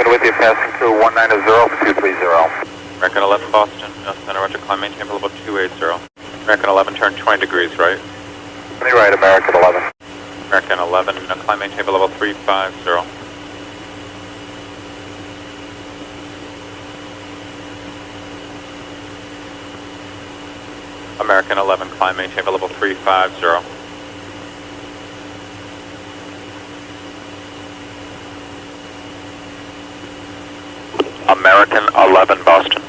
with you, passing through 190 for 230. American 11 Boston, center roger, climb maintain level 280. American 11, turn 20 degrees right. 20 right, American 11. American 11, climb maintain level 350. American 11, climb maintain level 350. American 11 Boston.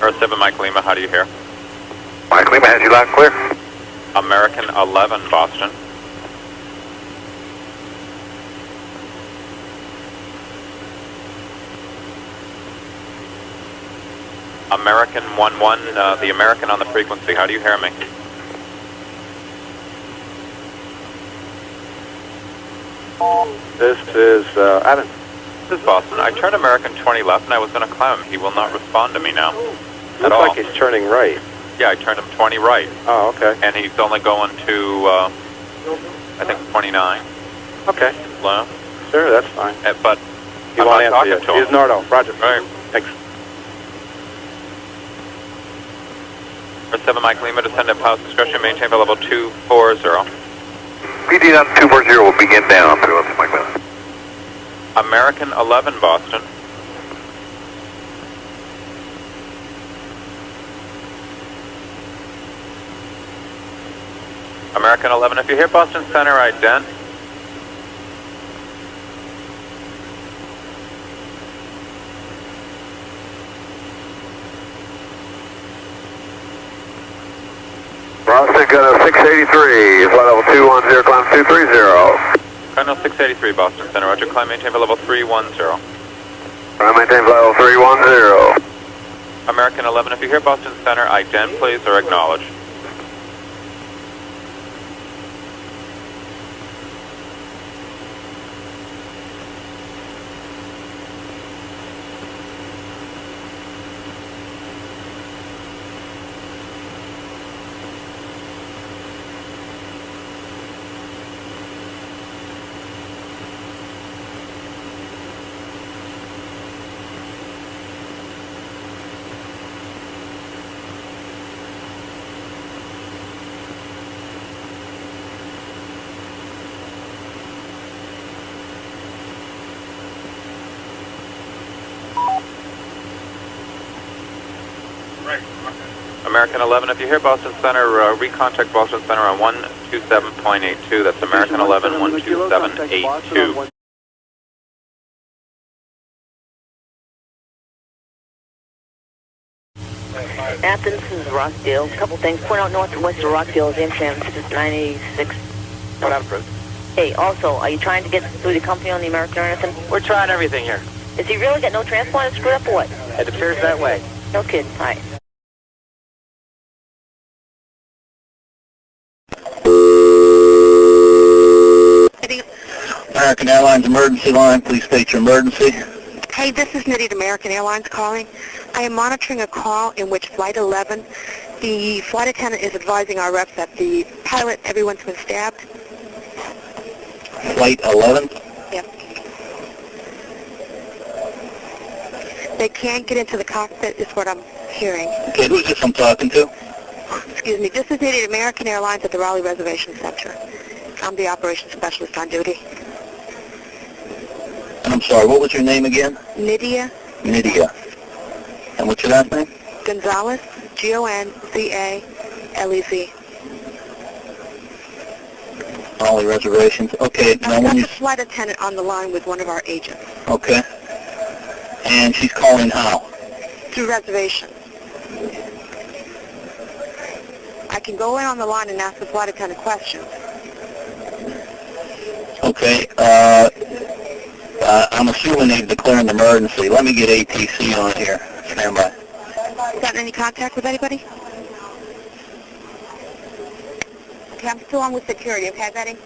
Earth 7 Mike Lima, how do you hear? Mike Lima has you loud and clear. American 11 Boston. American 11, the American on the frequency, how do you hear me? This is Adam. This is Boston. I turned American 20 left and I was going to climb him. He will not respond to me now. Looks like he's turning right. Yeah, I turned him 20 right. Oh, okay. And he's only going to, I think, 29. Okay. Left. Sure, that's fine. But He I'm won't not answer talking to you. him. He's Nardo. Roger. All right. Thanks. Earth 7 Mike Lima, descend at pilot's discretion, maintain for level 240. PD down 240 will begin down through us, Mike Lima. American 11 Boston. American 11, if you hear Boston Center, ident. Boston, got a 683, flight level 210, climb 230. Cardinal 683, Boston Center, roger, climb maintain for level 310. Climb maintain flight level 310. American 11, if you hear Boston Center, ident please, or acknowledge. American 11, if you hear Boston Center, recontact Boston Center on 127.82. That's American 11, 127.82. Athens is Rockdale. A couple things. Point out north and west of Rockdale is Amsterdam. This is 986. What happened? Hey, also, are you trying to get through the company on the American or anything? We're trying everything here. Is he really got no transponder screwed up or what? It appears that way. No kidding. Hi. American Airlines emergency line, please state your emergency. Hey, this is Nitty at American Airlines calling. I am monitoring a call in which Flight 11, the flight attendant is advising our reps that the pilot, everyone's been stabbed. Flight 11? Yep. They can't get into the cockpit is what I'm hearing. Okay, who's this I'm talking to? Excuse me, this is Nitty at American Airlines at the Raleigh Reservation Center. I'm the operations specialist on duty. And I'm sorry, what was your name again? Nydia. Nydia. And what's your last name? Gonzalez, Gonzalez. Raleigh Reservations. Okay, I've now got when the you... flight attendant on the line with one of our agents. Okay. And she's calling how? Through reservation. I can go in on the line and ask the flight attendant questions. Okay, I'm assuming they've declared an emergency. Let me get ATC on here. Stand by. Gotten any contact with anybody? Okay, I'm still on with security, okay, Betty?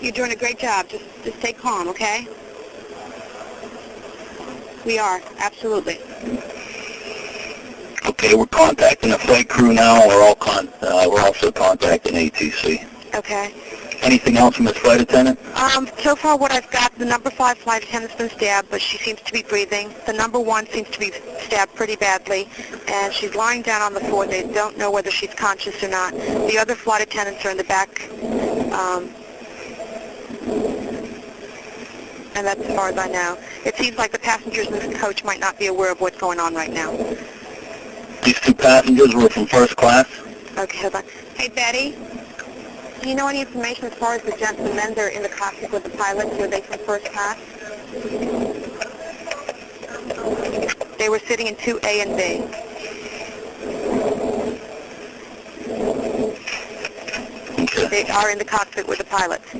You're doing a great job. Just stay calm, okay? We are, absolutely. Okay. Okay, we're contacting the flight crew now. We're also contacting ATC. Okay. Anything else from this flight attendant? So far what I've got, the number 5 flight attendant's been stabbed, but she seems to be breathing. The number 1 seems to be stabbed pretty badly, and she's lying down on the floor. They don't know whether she's conscious or not. The other flight attendants are in the back, and that's as far as I know. It seems like the passengers in this coach might not be aware of what's going on right now. These 2 passengers were from first class? Okay, hold on. Hey, Betty? Do you know any information as far as the gentlemen that are in the cockpit with the pilots? Were they from first class? They were sitting in 2A and B. Okay. They are in the cockpit with the pilots.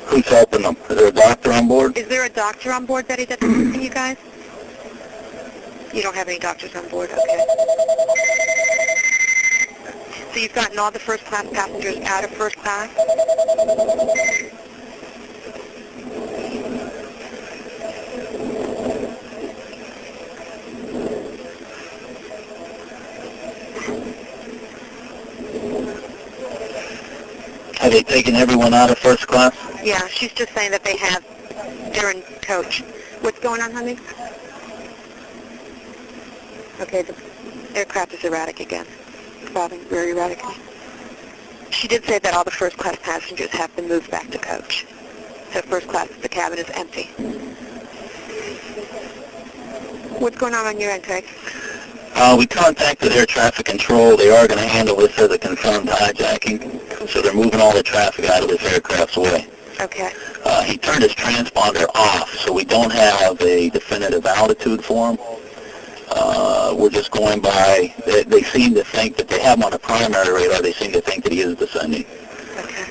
Who's helping them? Is there a doctor on board? Is there a doctor on board, Betty, that's assisting you guys? You don't have any doctors on board, okay. So you've gotten all the first class passengers out of first class? Have they taken everyone out of first class? Yeah, she's just saying that they have. They're in coach. What's going on, honey? Okay, the aircraft is erratic again. Bobbing very erratically. She did say that all the first class passengers have been moved back to coach. So first class, the cabin is empty. What's going on your end, Craig? We contacted air traffic control. They are going to handle this as a confirmed hijacking, so they're moving all the traffic out of this aircraft's way. Okay. He turned his transponder off, so we don't have a definitive altitude for him. We're just going by, they seem to think that they have him on a primary radar. They seem to think that he is descending. Okay.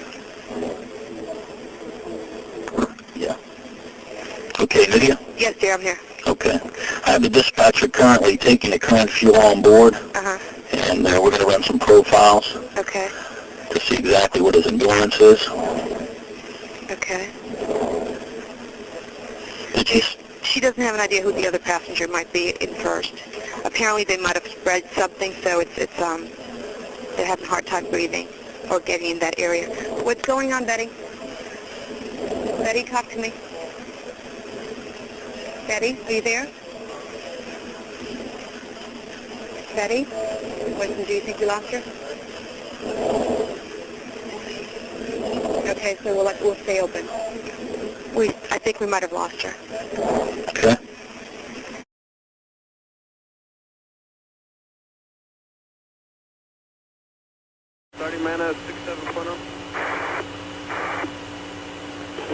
Yeah. Okay, Lydia? Yes, dear, I'm here. Okay. I have the dispatcher currently taking the current fuel on board, and we're going to run some profiles Okay. to see exactly what his endurance is. Okay. Did you... She doesn't have an idea who the other passenger might be in first. Apparently they might have spread something, so they're having a hard time breathing or getting in that area. What's going on, Betty? Betty, talk to me. Betty, are you there? Betty? Do you think we lost her? Okay, so we'll stay open. I think we might have lost her. Okay.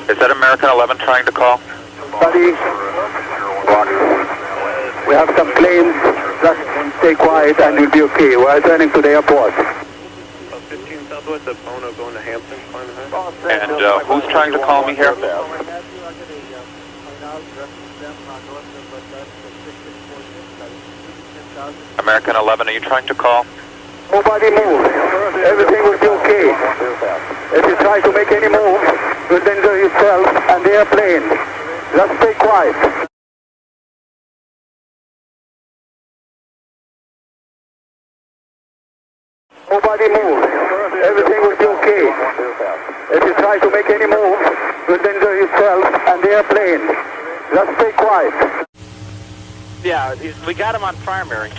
Is that American 11 trying to call? Buddy, we have some planes. Just stay quiet and you'll be okay. We're turning to the airport. 15 Southwest of Bono going to Hampton. And who's trying to call me here? American 11, are you trying to call? Nobody move. Everything will be okay. If you try to make any move, you'll injure yourself and the airplane. Just stay quiet. Nobody move. Everything will be okay. If you try to make any move, you'll injure yourself and the airplane. Just stay quiet. Yeah, we got him on primary.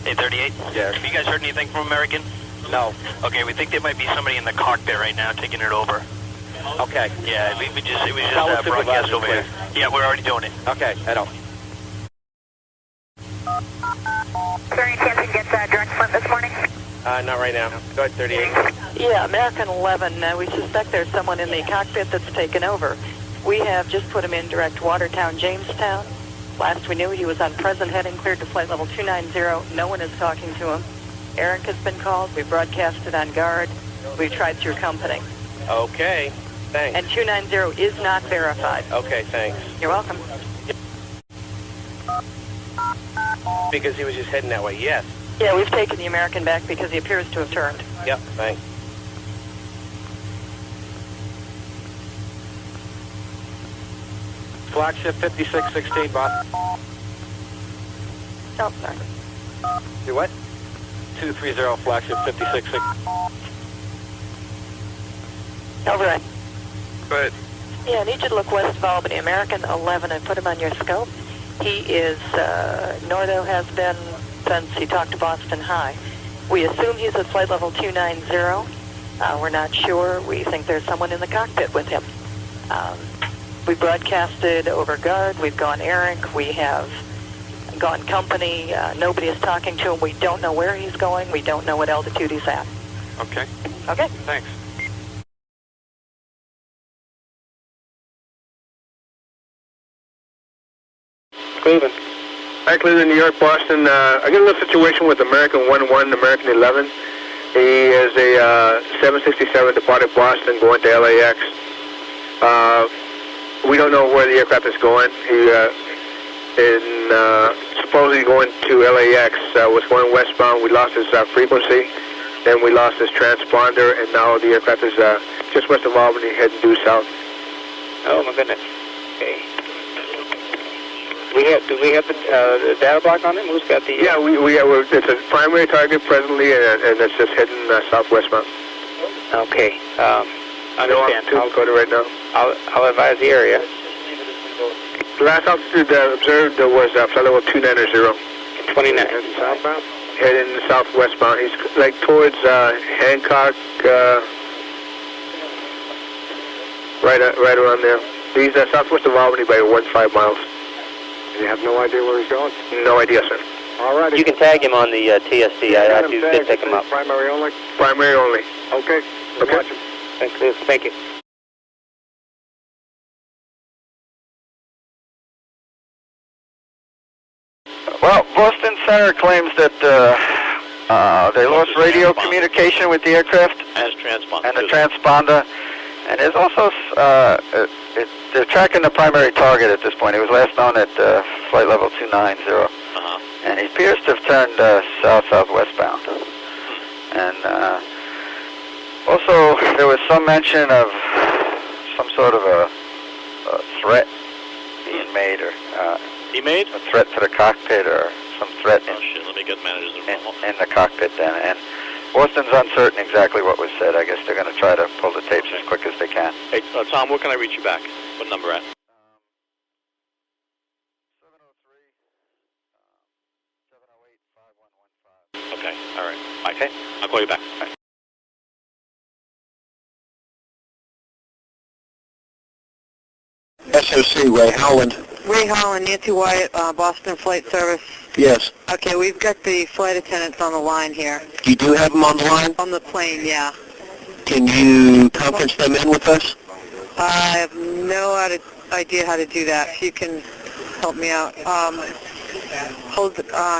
838? Yes. Have you guys heard anything from American? No. Okay, we think there might be somebody in the cockpit right now taking it over. Okay. Yeah, it was just Tell us broadcast supervisor, over here. please. Yeah, we're already doing it. Okay, I don't. Is there any chance we can get direct front this morning? Not right now. Go ahead, 38. Yeah, American 11, we suspect there's someone in the cockpit that's taken over. We have just put him in direct Watertown, Jamestown. Last we knew, he was on present heading, cleared to flight level 290. No one is talking to him. Eric has been called. We broadcasted on guard. We tried through company. Okay, thanks. And 290 is not verified. Okay, thanks. You're welcome. Because he was just heading that way, yes. Yeah, we've taken the American back because he appears to have turned. Yep, thanks. Flagship 5616, boss. Oh, sorry. Do what? 230 flagship 56. Override. Go ahead. Yeah, I need you to look west of Albany. American 11, I put him on your scope. He is, Nordo has been since he talked to Boston High. We assume he's at flight level 290. We're not sure. We think there's someone in the cockpit with him. We broadcasted over guard. We've gone Eric. We have gone company. Nobody is talking to him. We don't know where he's going. We don't know what altitude he's at. Okay. Okay. Thanks. Cleveland. Hi, Cleveland, New York, Boston. I got a little situation with American 11, American 11. He is a 767 departed Boston going to LAX. We don't know where the aircraft is going. He supposedly going to LAX, was going westbound. We lost his frequency, then we lost his transponder, and now the aircraft is just west of Albany heading due south. Oh, my goodness. Okay. Do we have the data block on him? Who's got the... Yeah, it's a primary target presently, and it's just heading southwestbound. Okay. Understand. I'll go to right now. I'll advise the area. The last altitude observed was flight level 290. 29. Heading southbound? Heading southwestbound. He's like towards Hancock, right around there. He's southwest of Albany by 15 miles. You have no idea where he's going? No idea, sir. All right. You can tag him on the TSC. I did pick him up. Primary only? Primary only. Okay. Okay. Watch him. Thank you. Well, Boston Center claims that they lost radio communication with the aircraft As transponder. and the transponder, and there's also they're tracking the primary target at this point. He was last known at flight level 290, and he appears to have turned south-southwestbound. And also, there was some mention of some sort of a threat being made, or a threat to the cockpit, or some threat Let me get managers in the cockpit then. And Boston's uncertain exactly what was said. I guess they're going to try to pull the tapes as quick as they can. Hey, Tom, where can I reach you back? What number at? 708-5115. Okay, all right. Bye. Okay. I'll call you back. Bye. SOC, Ray Howland. Ray Holland, Nancy Wyatt, Boston Flight Service. Yes. Okay, we've got the flight attendants on the line here. You do have them on the line? On the plane, yeah. Can you conference them in with us? I have no idea how to do that. If you can help me out.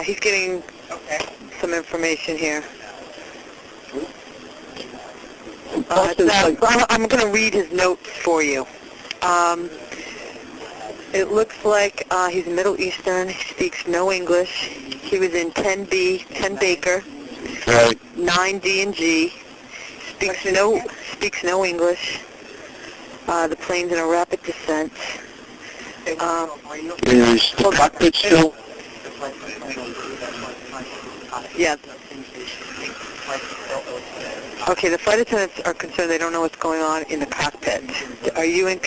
He's getting some information here. I'm going to read his notes for you. It looks like he's Middle Eastern. He speaks no English. He was in 10B, 10 Baker, Right. 9 D&G. Speaks no English. The plane's in a rapid descent. Is the cockpit still? Yeah. Okay, the flight attendants are concerned they don't know what's going on in the cockpit. Are you in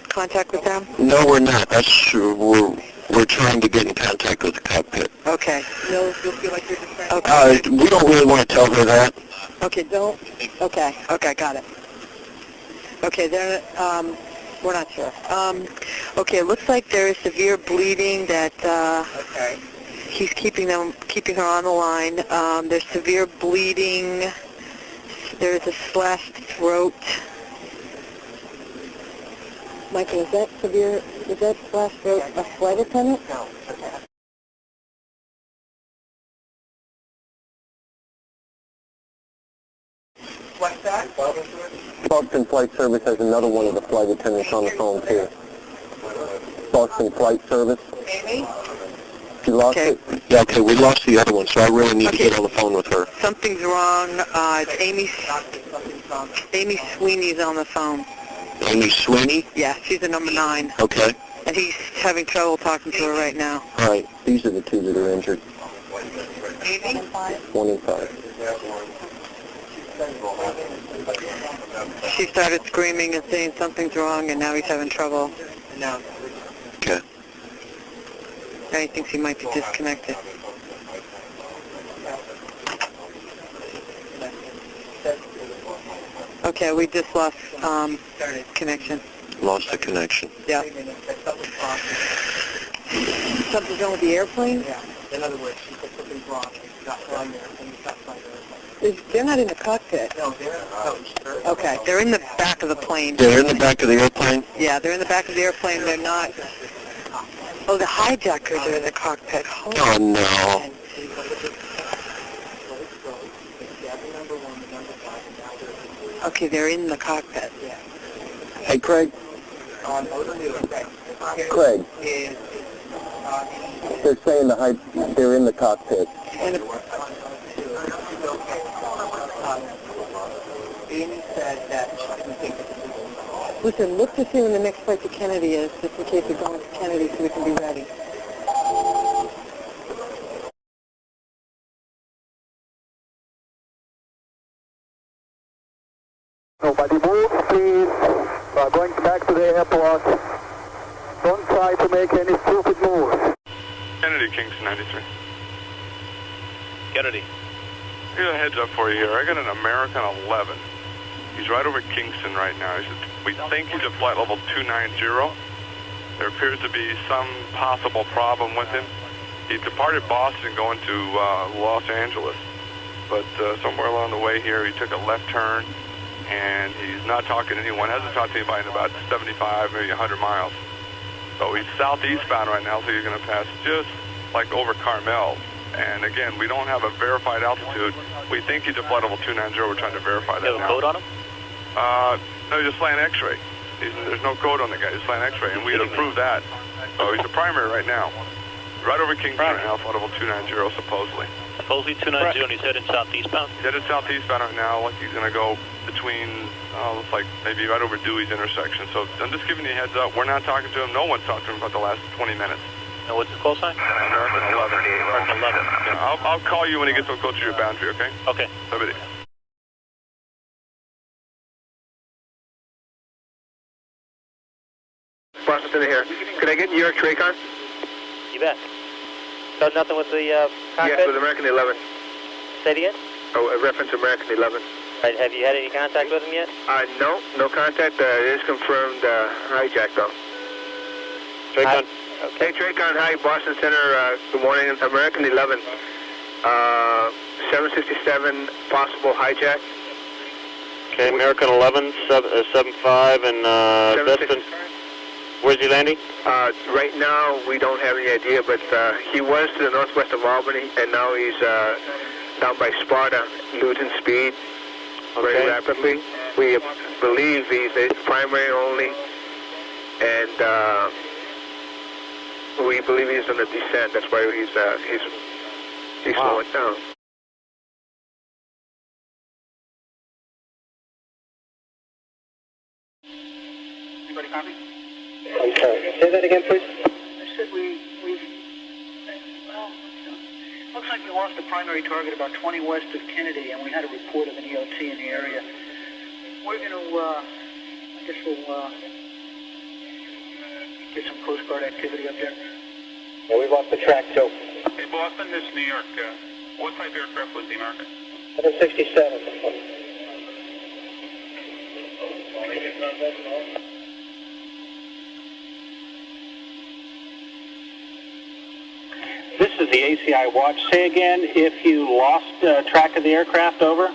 contact with them? No, we're not. That's we're trying to get in contact with the cockpit. Okay. No, you'll feel like you're just okay. We don't really want to tell her that. Okay, don't. Okay, got it. Okay, we're not sure. Okay, it looks like there is severe bleeding that he's keeping her on the line. There's severe bleeding. There's a slashed throat. Michael, is that slashed throat a flight attendant? No. What's that? Boston Flight Service has another one of the flight attendants on the phone too. Boston Flight Service. Amy? You lost it? Yeah, okay, we lost the other one, so I really need to get on the phone with her. Something's wrong. It's Amy Sweeney's on the phone. Amy Sweeney? Yeah, she's the number 9. Okay. And he's having trouble talking to her right now. All right, these are the two that are injured. 25. She started screaming and saying something's wrong, and now he's having trouble. Okay. Now he thinks he might be disconnected. Okay, we just lost connection. Lost the connection. Yeah. Something's wrong with the airplane? Yeah. In other words, she said something's wrong. It's not flying there, and it's not flying there. They're not in the cockpit. No, they're Okay, they're in the back of the plane. They're in the back of the airplane? Yeah, they're in the back of the airplane. They're not... Oh, the hijackers are in the cockpit. Oh, no. Okay, they're in the cockpit. Hey, Craig. Craig. They're saying they're in the cockpit. Listen, look to see when the next flight to Kennedy is, just in case we're going to Kennedy so we can be ready. Nobody move, please. We are going back to the airport. Don't try to make any stupid moves. Kennedy, Kingston 93. Kennedy. I got a heads up for you here. I got an American 11. He's right over Kingston right now. We think he's at flight level 290. There appears to be some possible problem with him. He departed Boston going to Los Angeles, but somewhere along the way here he took a left turn, and he's not talking to anyone, hasn't talked to anybody in about 75, maybe 100 miles. So he's southeastbound right now, so you're going to pass just like over Carmel. And again, we don't have a verified altitude. We think he's at flight level 290. We're trying to verify that now. You have a code on him? No, he's just flying X-ray. There's no code on the guy. He's flying X-ray, and we had approved that. So he's a primary right now. Right over Kingston right now, flight level 290, supposedly. Supposedly 290, and he's heading southeastbound? He's headed southeastbound right now, like he's going to go between, looks like maybe right over Dewey's intersection. So I'm just giving you a heads up. We're not talking to him. No one's talked to him about the last 20 minutes. And what's the call sign? American 11. American 11. Yeah, I'll call you when he gets so close to your boundary, okay? Okay. Everybody. Boston Center here. Could I get New York Tracon? You bet. So nothing with the cockpit? Yes, with American 11. Say it again? Oh, a reference American 11. Right, have you had any contact with him yet? No contact. It is confirmed hijack, though. Tracon. Okay. Hey, Tracon, hi, Boston Center, good morning. American 11, 767, possible hijack. Okay, American 11, 75, and Destin. Where's he landing? Right now, we don't have any idea, but he was to the northwest of Albany, and now he's down by Sparta, losing speed very rapidly. We believe he's a primary only, and we believe he's on a descent. That's why he's slowing down. Anybody copy? I'm sorry. Say that again, please. I said looks like we lost the primary target about 20 west of Kennedy, and we had a report of an EOT in the area. We're going to, I guess we'll get some Coast Guard activity up there. Yeah, we lost the track, too. Hey, Boston, this is New York. What type of aircraft was the American? 767. This is the ACI watch. Say again, if you lost track of the aircraft, over?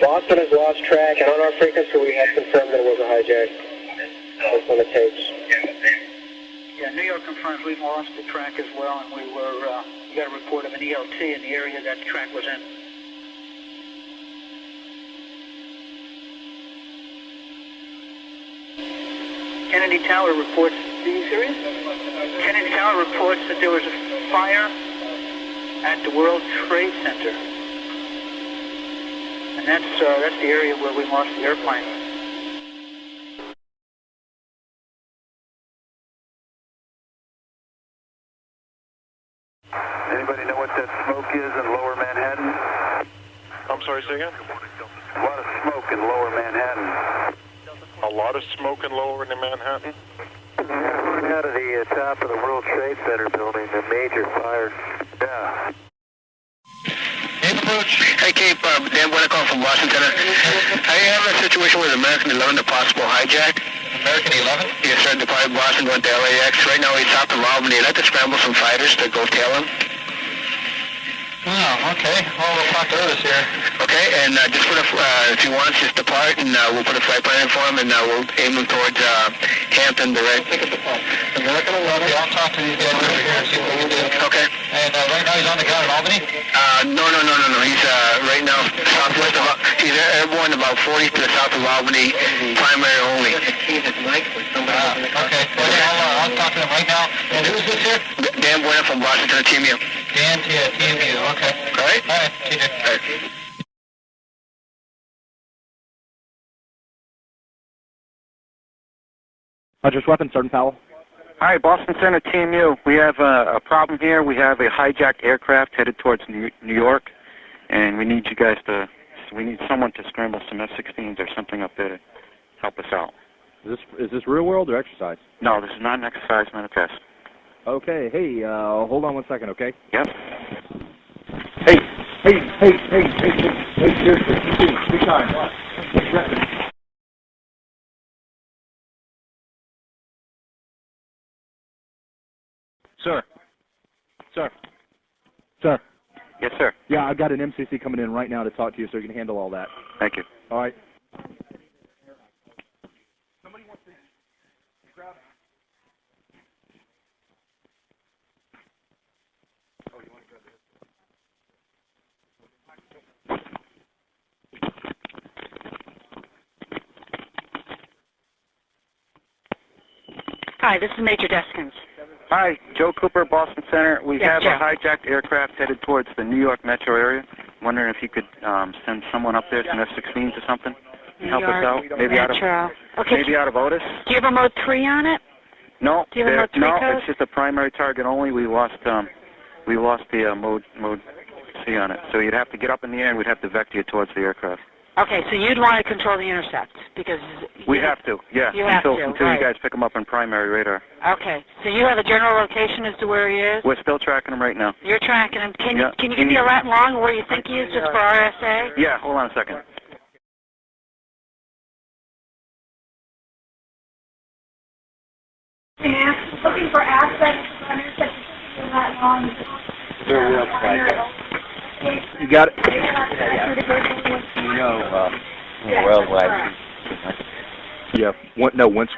Boston has lost track, and on our frequency we have confirmed that it was a hijack. That's on the tapes. Yeah, New York confirms we've lost the track as well, and we got a report of an ELT in the area that the track was in. Kennedy Tower reports, Kennedy Tower reports that there was a fire at the World Trade Center. And that's the area where we lost the airplane. Anybody know what that smoke is in lower Manhattan? I'm sorry, say again? A lot of smoke in lower Manhattan. A lot of smoke in lower Manhattan? Coming out of the top of the World Trade Center building, a major fire. Yeah. Hey, Cape, Dan Winnicott from Boston Center. I have a situation with American 11, a possible hijack. American 11? Yes, sir, departed Boston, going to LAX. Right now he's south of Albany. I'd like to scramble some fighters to go tail him. Oh, okay. Well, we'll talk to Otis here. Okay, and just put a, if he wants, just depart, and we'll put a flight plan in for him, and we'll aim him towards Hampton direct. Pick up the phone. American 11, I'll talk to these guys over here and see what we can do. Okay. And right now he's on the ground in Albany? No. He's right now southwest of, he's airborne about 40 to the south of Albany, primary only. Okay. Well, I'll talk to him right now. And who's this here? Dan Bueno from Boston Center, TMU. Dan, TMU, okay. All right? All right, TJ. All right. Hunter's Weapons, Sergeant Powell. Hi, Boston Center, TMU. We have a problem here. We have a hijacked aircraft headed towards New York, and we need you guys to, we need someone to scramble some F-16s or something up there to help us out. Is this real world or exercise? No, this is not an exercise manifest. Okay, hey, hold on 1 second, okay? Yep. Hey, seriously, big time. Sir. Yes, sir. Yeah, I've got an MCC coming in right now to talk to you so you can handle all that. Thank you. All right. Hi, this is Major Deskins. Hi, Joe Cooper, Boston Center. We Yes, have Joe. a hijacked aircraft headed towards the New York metro area. Wondering if you could send someone up there, some F-16s or something, and help us out. Maybe Metro. maybe out of Otis. Do you have a mode 3 on it? No, Do you have a mode 3 no, code? it's just a primary target only. We lost the mode C on it. So you'd have to get up in the air, and we'd have to vector you towards the aircraft. Okay, so you'd want to control the intercept because We have to, yeah. You have until to, right. you guys pick him up on primary radar. Okay, so you have a general location as to where he is? We're still tracking him right now. You're tracking him. Can Yeah. you give me a lat long where you think he is just for RSA? Yeah, hold on a second. Looking for aspects of intersection that long. You got it? You know, worldwide. Yeah. Once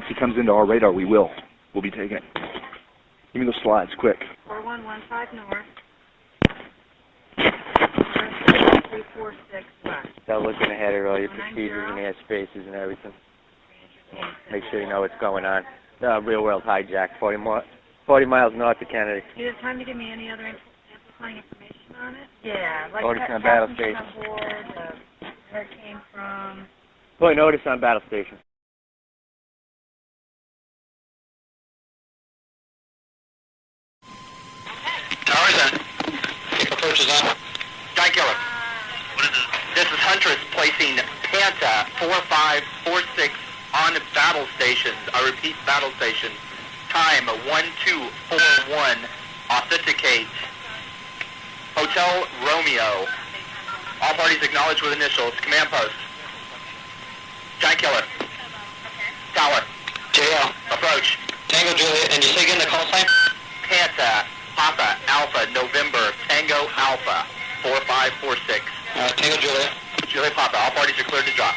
he comes into our radar, we'll be taking it. Give me those slides, quick. 4115 north. 346 west. Start looking ahead at all your procedures and air spaces and everything. Make sure you know what's going on. Real world hijack, 40 miles north of Kennedy. Do you have time to give me any other amplifying information on it? Yeah, like Otis on battle station. On board, where it came from. Point Otis on battle station. Towers on. Approach is on. Guy Killer. What is this? This is Huntress placing Panta 4546 on battle stations. I repeat, battle stations. Time 1241. Authenticate. Hotel Romeo. All parties acknowledged with initials. Command post. Giant Killer. Tower. JL. Approach. Tango Juliet, and you say again the call sign? Panta Papa Alpha November Tango Alpha 4546. Tango Juliet. Juliet Papa. All parties are cleared to drop.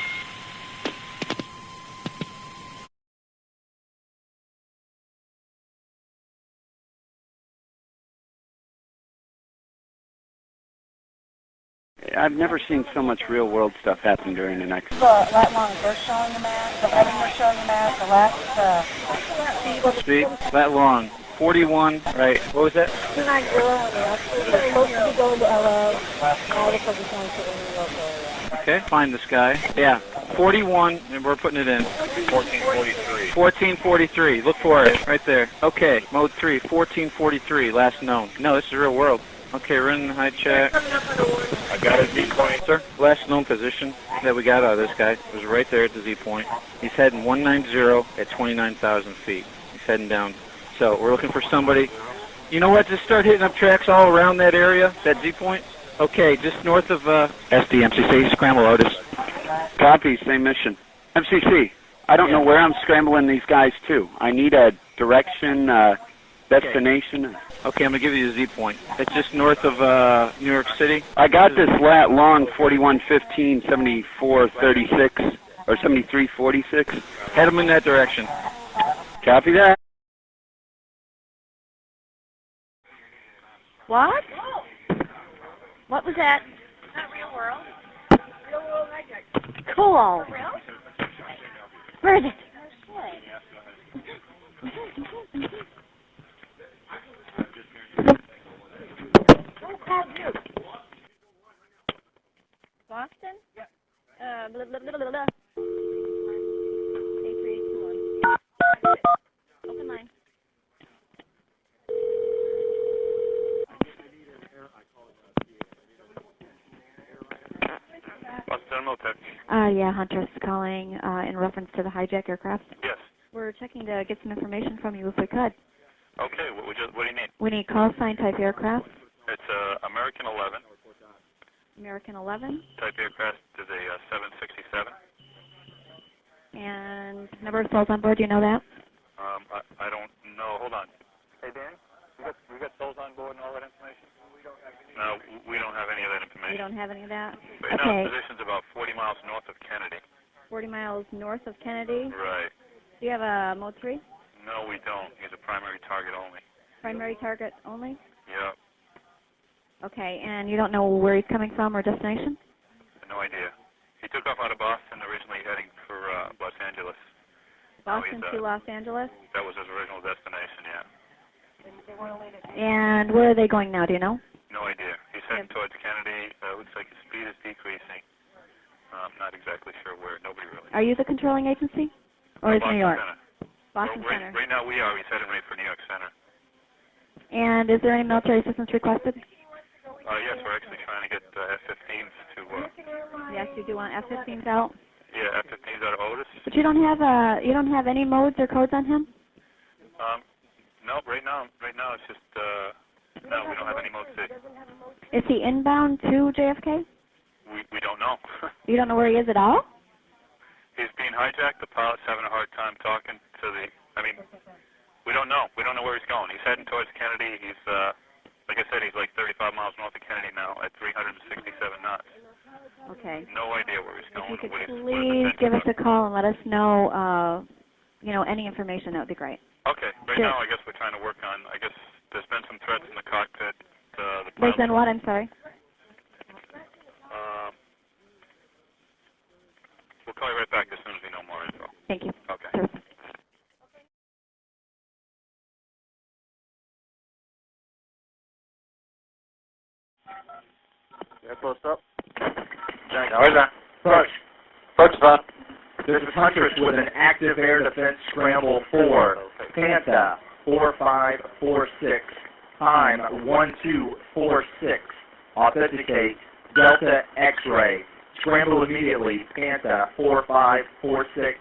I've never seen so much real-world stuff happen during an exercise. The lat long burst showing the map, the heading was showing the map, the last Speed, that long. 41, right, what was that? 290 on the actual. It's supposed to be going to LA. Now it's supposed to be going to the New York area. Okay, find this guy. Yeah, 41, and we're putting it in. 1443. 1443. Look for it right there. Okay, mode 3, 1443, last known. No, this is real world. Okay, we're in the high check. I got a Z point. Sir, last known position that we got out of this guy was right there at the Z point. He's heading 190 at 29,000 feet. He's heading down. So we're looking for somebody. You know what? Just start hitting up tracks all around that area, that Z point. Okay, just north of SD, MCC, scramble Otis. Copy, same mission. MCC, I don't know where I'm scrambling these guys to. I need a direction, destination. Okay, I'm going to give you the Z point. It's just north of New York City. I got this lat long 4115, 7436, or 7346. Head them in that direction. Copy that. What? What was that? Not real world. Real world hijack. Cool. Where is it? Who called you? Boston? Yep. Blah, blah, blah, blah, blah. 8321. Open line. Yeah, Huntress calling in reference to the hijack aircraft. Yes. We're checking to get some information from you if we could. Okay, what do you need? We need call sign type aircraft. It's American 11. American 11. Type aircraft is a 767. And number of souls on board, do you know that? I don't know. Hold on. Hey, Dan, we got souls on board and all that information? No, we don't have any of that information. You don't have any of that? Right now, the position's about 40 miles north of Kennedy. 40 miles north of Kennedy? Right. Do you have a Mode 3? No, we don't. He's a primary target only. Primary target only? Yep. Okay, and you don't know where he's coming from or destination? No idea. He took off out of Boston, originally heading for Los Angeles. Boston to Los Angeles? That was his original destination, yeah. And where are they going now, do you know? No idea. He's heading towards Kennedy. Looks like his speed is decreasing. Not exactly sure where. Nobody really. Are you the controlling agency? Or is New York? Center. Boston well, Center. Right now we are. He's heading right for New York Center. And is there any military assistance requested? Yes, we're actually trying to get F-15s to... Yes, you do want F-15s out? Yeah, F-15s out of Otis. But you don't have any modes or codes on him? No, right now it's just, no, we don't have any mode C. Is he inbound to JFK? We don't know. You don't know where he is at all? He's being hijacked. The pilot's having a hard time talking to the, we don't know. We don't know where he's going. He's heading towards Kennedy. He's, like I said, he's like 35 miles north of Kennedy now at 367 knots. Okay. No idea where he's going. If you could please give us a call and let us know, any information, that would be great. Okay. Right now, I guess we're trying to work on, there's been some threats in the cockpit. There's been what? I'm sorry. We'll call you right back as soon as we know more info. Thank you. Okay. Sure. Yeah, close up. Jack, how is that? Approach. Approach, Bob. This is Huntress with an active air defense scramble for Panta 4546. Time 1246. Authenticate Delta X-ray. Scramble immediately. Panta 4546.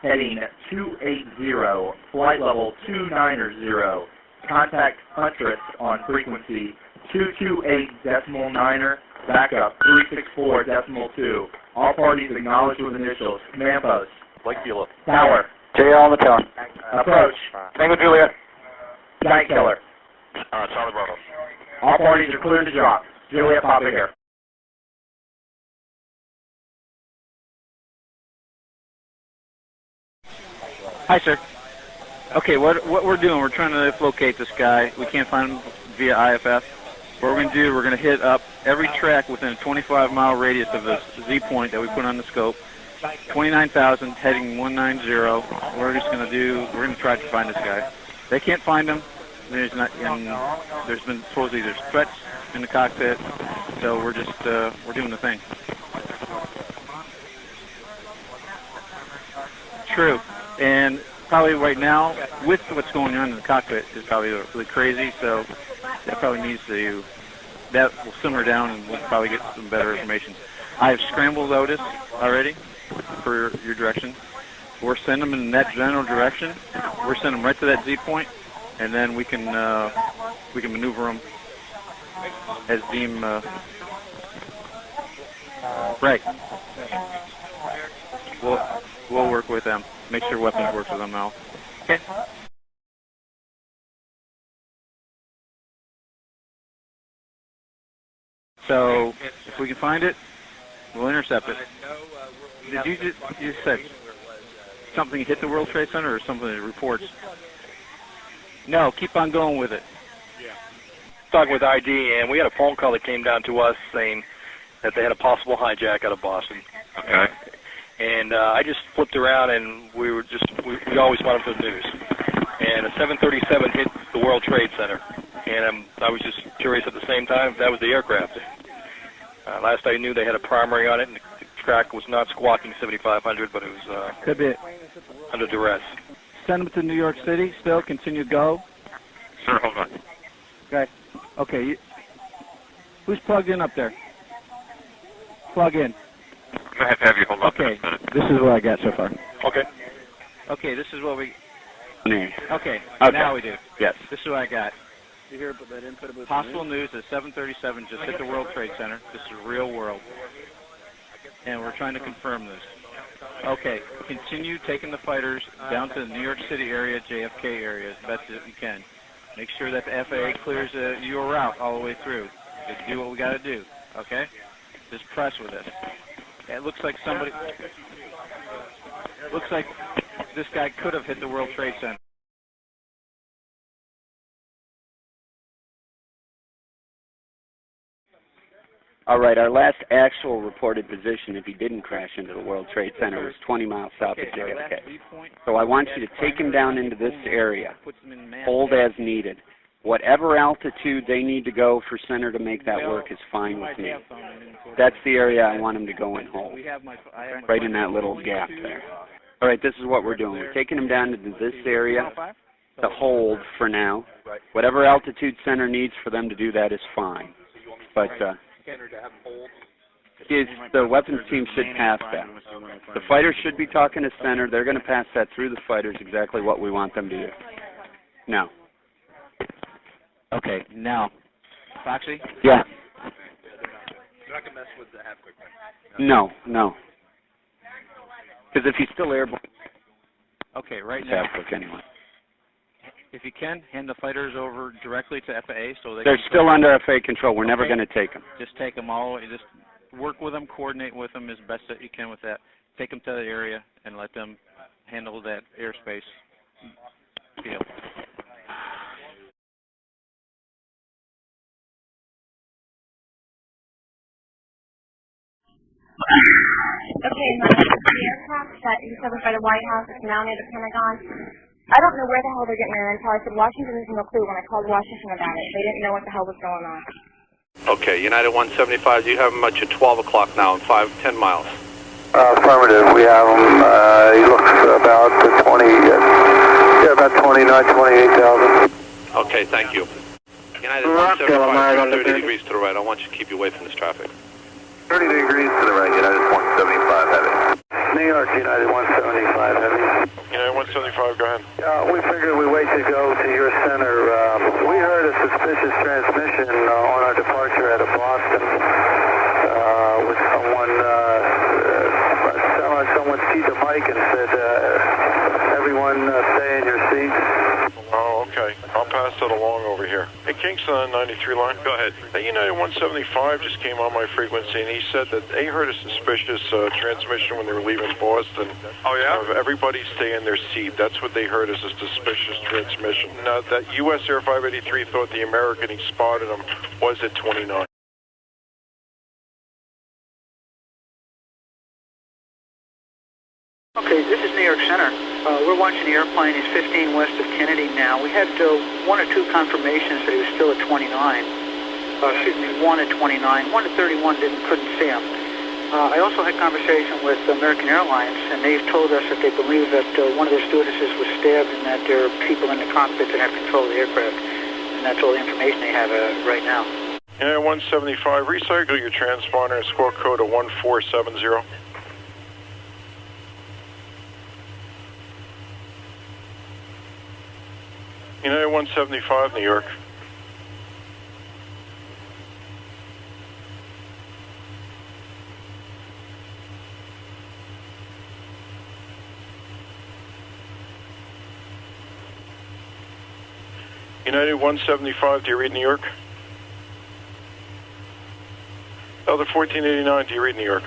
Heading 280. Flight level 290. Contact Huntress on frequency 228.9er. Backup 364.2. All parties acknowledged with initials. Command post. Blake Bueller. Tower. JL on the tower. Approach. Tango Juliet. Night killer. Charlie Bravo. All parties are cleared to drop. Juliet Papa here. Hi, sir. Okay, what we're doing, we're trying to locate this guy. We can't find him via IFF. What we're going to do, we're going to hit up every track within a 25-mile radius of the Z point that we put on the scope. 29,000, heading 190. We're going to try to find this guy. They can't find him. There's been supposedly there's threats in the cockpit, so we're doing the thing. true. And probably right now, with what's going on in the cockpit, is probably really crazy. So that probably needs to, that will simmer down, and we'll probably get some better information. I have scrambled Otis already for your direction. We're sending them in that general direction. We're sending them right to that Z point, and then we can maneuver them as deem right. We'll work with them. Make sure weapons work with them now. Okay. So if we can find it, we'll intercept it. Did you said something hit the World Trade Center or something that reports? No, keep on going with it. Talking with ID, and we had a phone call that came down to us saying that they had a possible hijack out of Boston. Okay. And I just flipped around, and we always wanted the news. And a 737 hit the World Trade Center, and I was just curious at the same time if that was the aircraft. Last I knew, they had a primary on it, and the track was not squawking 7,500, but it was could be under duress. Send them to New York City. Still continue go. Sir, hold on. Okay. Okay. Who's plugged in up there? Plug in. I'm going to have you hold on. Okay. This is what I got so far. Okay. Okay. This is what we. Okay. Okay. Now we do. Yes. This is what I got. You hear about that input about Possible news that 737 just hit the World Trade Center. This is real world. And we're trying to confirm this. Okay, continue taking the fighters down to the New York City area, JFK area, as best as you can. Make sure that the FAA clears your route all the way through. Just do what we got to do, okay? Just press with it. It looks like somebody... Looks like this guy could have hit the World Trade Center. All right, our last actual reported position, if he didn't crash into the World Trade Center, was 20 miles south of JFK. So I want you to take him down into this area, hold as needed. Whatever altitude they need to go for center to make that work is fine with me. That's the area I want him to go and hold, right in that little gap there. All right, this is what we're doing. We're taking him down into this area to hold for now. Whatever altitude center needs for them to do that is fine. But the weapons team should pass that. The fighters should be talking to center. They're going to pass that through the fighters, exactly what we want them to do. Now. Okay, now. Foxy? Yeah. You're not going to mess with the half-quick, right? No, no. Because if he's still airborne... Okay, right now. Half-quick anyway. If you can, hand the fighters over directly to FAA so they're still under FAA control. We're never going to take them. Just take them all. Just work with them, coordinate with them as best that you can with that. Take them to the area and let them handle that airspace field. Okay, the aircraft that is covered by the White House is now near the Pentagon. I don't know where the hell they're getting their info. I said Washington has no clue when I called Washington about it. They didn't know what the hell was going on. Okay, United 175, you have them at your 12 o'clock now, 10 miles. Affirmative, we have him. He looks about 28,000. Okay, thank you. United 175, 30 degrees to the right. I want you to keep you away from this traffic. 30 degrees to the right, United 175 heavy. New York, United 175 heavy. United 175, go ahead. We figured we wait to go to your center. We heard a suspicious transmission on our departure out of Boston with someone keyed the mic and said, everyone stay in your seats. Oh, okay. I'll pass that along over here. Hey, Kingston on 93 line. Go ahead. Hey, United 175 just came on my frequency, and he said that they heard a suspicious transmission when they were leaving Boston. Oh, yeah? Of everybody stay in their seat. That's what they heard as a suspicious transmission. Now, that U.S. Air 583 thought the American he spotted him was at 29. Okay, this is New York Center. We're watching the airplane. He's 15 west of Kennedy now. We had one or two confirmations that he was still at 29. Excuse me, one at 29. One at 31 couldn't see him. I also had conversation with American Airlines, and they've told us that they believe that one of their stewardesses was stabbed and that there are people in the cockpit that have control of the aircraft. And that's all the information they have right now. United 175, recycle your transponder and squawk code of 1470. United 175, New York. United 175, do you read New York? Delta 1489, do you read New York?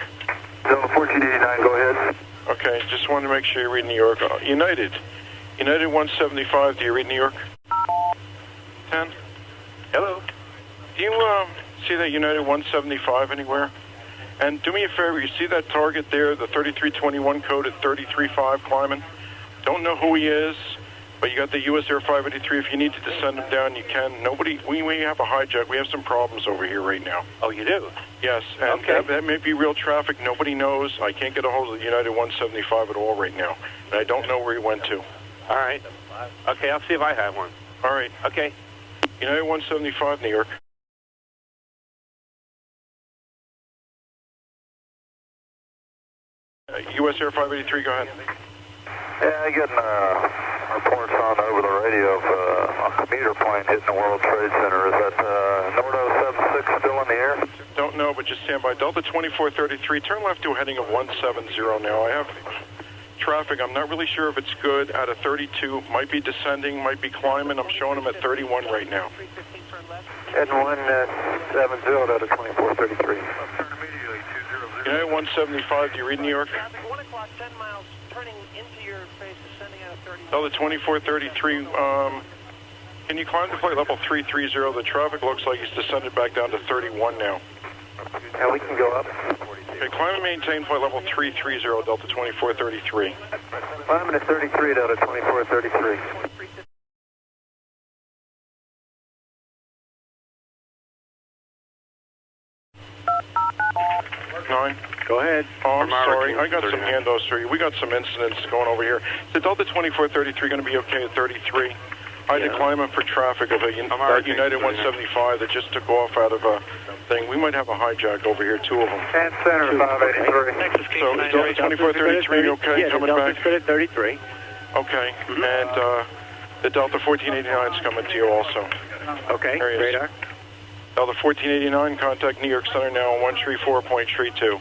Delta 1489, go ahead. Okay, just wanted to make sure you read New York. United 175, do you read New York? 10? Hello? Do you see that United 175 anywhere? And do me a favor, you see that target there, the 3321 code at 335 climbing? Don't know who he is, but you got the US Air 583. If you need to descend him down, you can. We have a hijack. We have some problems over here right now. Oh, you do? Yes, and okay. that may be real traffic. Nobody knows. I can't get a hold of the United 175 at all right now. And I don't know where he went to. All right. Okay, I'll see if I have one. All right. Okay. United 175, New York. US Air 583, go ahead. Yeah, I'm getting reports on over the radio of a commuter plane hitting the World Trade Center. Is that NORAD 76 still in the air? Don't know, but just stand by. Delta 2433, turn left to a heading of 170 now. I have traffic. I'm not really sure if it's good out of 32. Might be descending, might be climbing. I'm showing them at 31 right now. Heading 170 out of 2433. United 175, do you read New York? 1 o'clock, 10 miles, turning into your face, descending out of 30. Delta 2433, can you climb to flight level 330? The traffic looks like he's descended back down to 31 now. Yeah, we can go up. Okay, climb and maintain flight level 330, Delta 2433. Climbing at 33 out of 2433. Go ahead. Oh, I'm sorry. I got some handoffs for you. We got some incidents going over here. Is Delta 2433 going to be okay at 33? I had to climb in for traffic of a United 175 that just took off out of a thing. We might have a hijack over here, two of them. And Center 583. So is Delta 2433 okay coming back? Yeah, at 33. Okay. And the Delta 1489 is coming to you also. Okay, radar. Delta 1489, contact New York Center now on 134.32.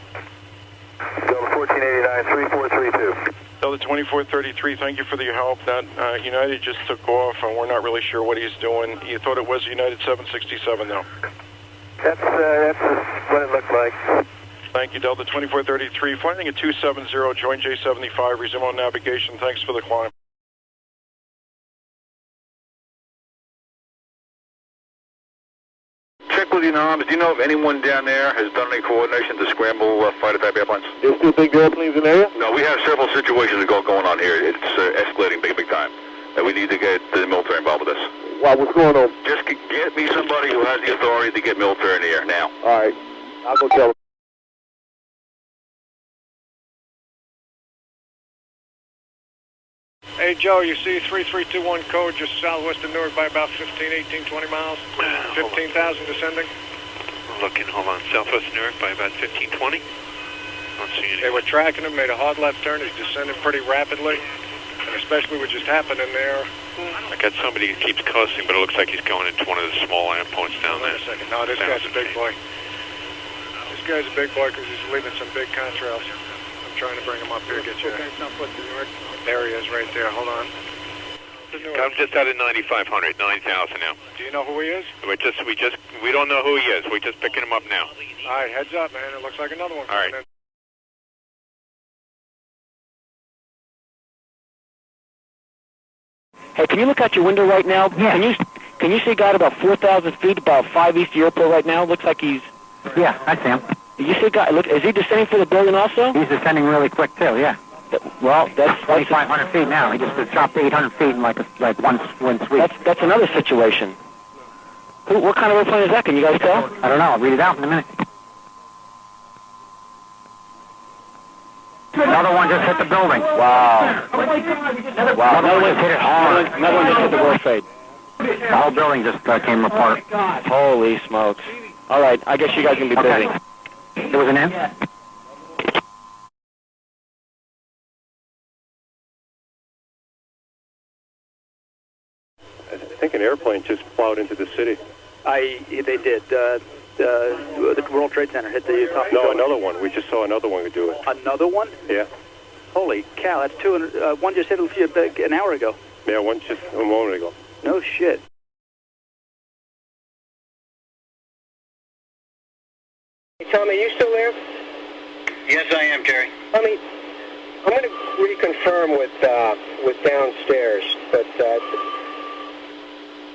Delta 1489, 3432. Delta 2433, thank you for your help. That United just took off, and we're not really sure what he's doing. You thought it was United 767, though? That's what it looked like. Thank you, Delta 2433. Flying at 270, join J75, resume on navigation. Thanks for the climb. Check with your noms. Do you know if anyone down there has done any coordination to scramble fighter type airplanes? There's two big airplanes in there? No, we have several situations going on here. It's escalating big time. We need to get the military involved with this. Wow, what's going on? Just get me somebody who has the authority to get military in the air now. All right. I'll go tell them. Hey, Joe, you see 3321 code just southwest of Newark by about 15, 18, 20 miles? 15,000 descending? Looking, hold on, southwest Newark by about 15, 20. Don't see any. They were tracking him, made a hard left turn. He's descending pretty rapidly, and especially what just happened in there. I got somebody who keeps cussing, but it looks like he's going into one of the small endpoints down there. Wait a second. No, this guy's a big boy. This guy's a big boy because he's leaving some big contrails. I'm trying to bring him up here, get you there. There he is right there. Hold on. I'm just out of 9,500, 9,000 now. Do you know who he is? We don't know who he is. We're just picking him up now. All right, heads up, man. It looks like another one. All right. Hey, can you look out your window right now? Yeah. Can you see a guy at about 4,000 feet, about 5 east of the airport right now? Looks like he's... Yeah, I see him. You see a guy, look, is he descending for the building also? He's descending really quick too, yeah. Well, that's 2,500 feet now. He just dropped to 800 feet in like one sweep. That's another situation. What kind of airplane is that? Can you guys tell? I don't know. I'll read it out in a minute. Another one just hit the building. Wow. Wow. Another one just hit it hard. Another one just hit the World Trade. The whole building just came apart. Holy smokes. All right, I guess you guys can be busy. There was an end? I think an airplane just plowed into the city. They did. The World Trade Center hit the top. No, another one. We just saw another one do it. Another one? Yeah. Holy cow, that's 200. One just hit an hour ago. Yeah, one just a moment ago. No shit. Hey, Tommy, you still there? Yes, I am, Terry. Tommy, I'm going to reconfirm with downstairs, but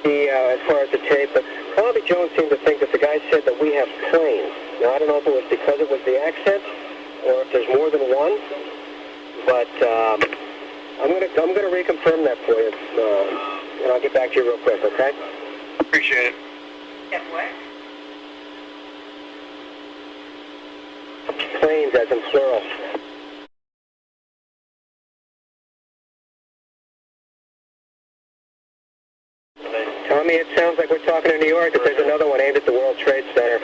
as far as the tape, but Bobby Jones seemed to think that the guy said that we have planes. Now, I don't know if it was because it was the accent or if there's more than one, but I'm going to reconfirm that for you, and I'll get back to you real quick, okay? Appreciate it. Yes, what? Planes as in plural. Tommy, it sounds like we're talking in New York, that there's another one aimed at the World Trade Center.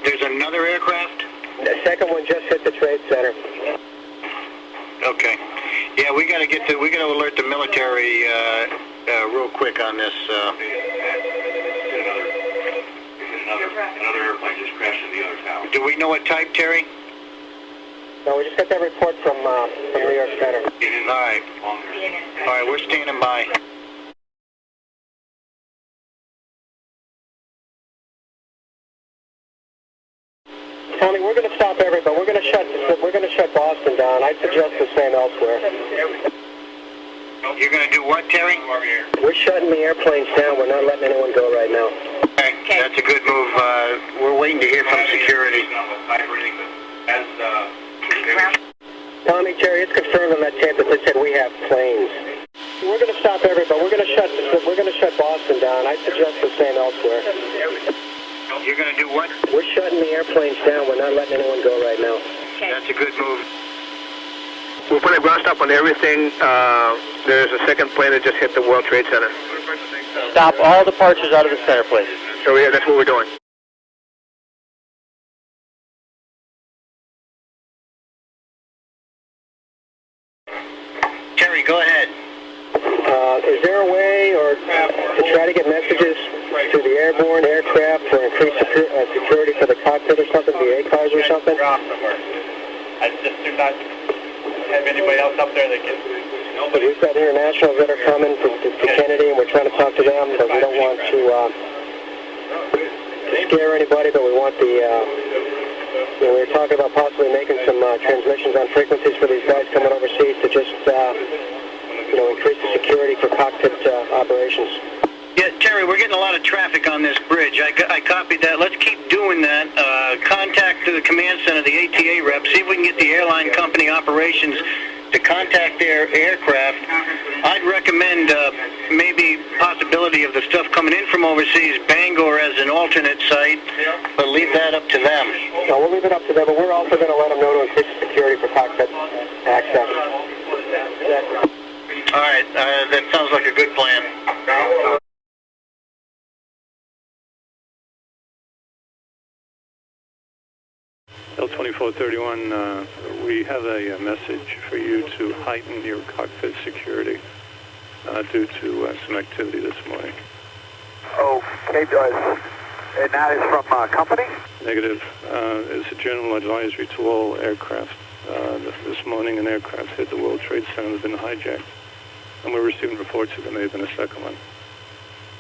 There's another aircraft? The second one just hit the Trade Center. Okay. Yeah, we got to alert the military real quick on this. Another airplane just crashed in the other tower. Do we know what type, Terry? No, we just got that report from New York Center. All right. All right, we're standing by. Tommy, we're going to stop everybody. We're going to shut Boston down. I'd suggest the same elsewhere. You're going to do what, Terry? We're shutting the airplanes down. We're not letting anyone go right now. Okay, that's a good move. We're waiting to hear from security. Tommy, Terry, it's confirmed on that tape that they said we have planes. We're going to stop everybody. We're going to shut Boston down. I'd suggest the same elsewhere. You're going to do what? We're shutting the airplanes down. We're not letting anyone go right now. That's a good move. We'll put a ground stop on everything. There's a second plane that just hit the World Trade Center. Stop all departures out of the center, please. So yeah, that's what we're doing. Terry, go ahead. Is there a way or to try to get messages to the airborne aircraft for increased security for the cockpit or something, the ACARs or something? I just do not have anybody else up there that can... But we've got internationals that are coming to Kennedy, and we're trying to talk to them, but we don't want to scare anybody, but we want the... we were talking about possibly making some transmissions on frequencies for these guys coming overseas to just, increase the security for cockpit operations. Yeah, Terry, we're getting a lot of traffic on this bridge. I copied that. Let's keep doing that. Contact the command center, the ATA rep, see if we can get the airline company operations to contact their aircraft. I'd recommend maybe possibility of the stuff coming in from overseas, Bangor as an alternate site, but leave that up to them. No, we'll leave it up to them, but we're also going to let them know to increase the security for cockpit access. All right, that sounds like a good plan. L2431, we have a message for you to heighten your cockpit security due to some activity this morning. Okay, and that is from company? Negative. It's a general advisory to all aircraft. This morning an aircraft hit the World Trade Center and has been hijacked. And we're receiving reports that there may have been a second one.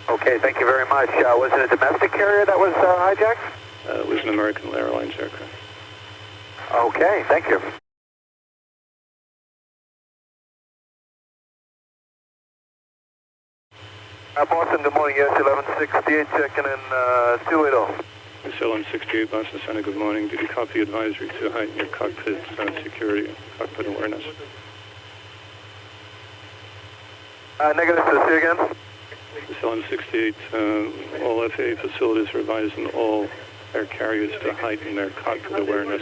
Okay, thank you very much. Was it a domestic carrier that was hijacked? It was an American Airlines aircraft. Okay, thank you. Boston, good morning. Yes, 1168, checking in 280. It's LM68, Boston Center, good morning. Did you copy advisory to heighten your cockpit security, cockpit awareness? Negative, say again. It's LM68, all FAA facilities are advising all air carriers to heighten their cockpit awareness.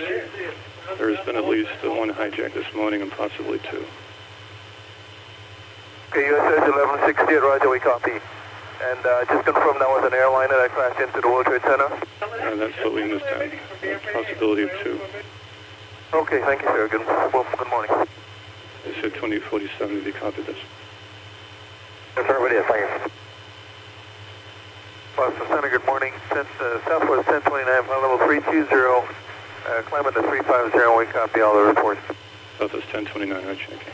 There's been at least one hijack this morning and possibly two. Okay, USS 1168, roger, we copy. And just confirm that was an airliner that crashed into the World Trade Center? That's what we understand. Possibility of two. Okay, thank you, sir. Good morning. They said 2047 if you copied this. Affirmative, thank you. Boston Center, good morning. Southwest 1029, flight level 320, climbing to 350, we copy all the reports. Southwest 1029, roger, okay.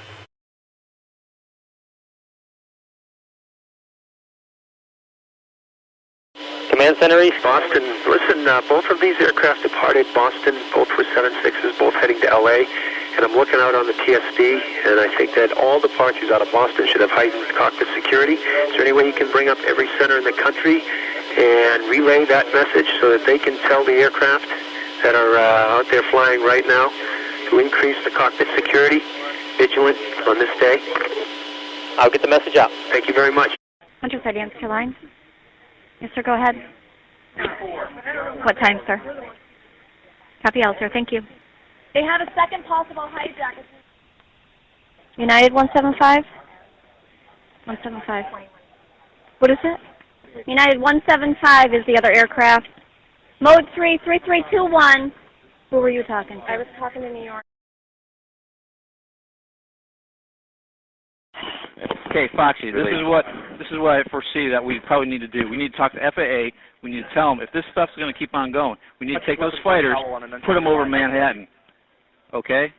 Command Center East, Boston. Listen, both of these aircraft departed Boston, both were 76s, both heading to LA. And I'm looking out on the TSD, and I think that all departures out of Boston should have heightened cockpit security. Is there any way you can bring up every center in the country and relay that message so that they can tell the aircraft that are out there flying right now to increase the cockpit security, vigilant on this day? I'll get the message out. Thank you very much. 130 on your line. Yes, sir, go ahead. What time, sir? Copy all, sir. Thank you. They had a second possible hijack. United 175? 175. What is it? United 175 is the other aircraft. Mode 3, 3321. Who were you talking to? I was talking to New York. Okay, Foxy, this is what I foresee that we probably need to do. We need to talk to FAA. We need to tell them if this stuff's going to keep on going, we need to take those fighters, put them over Manhattan. Okay?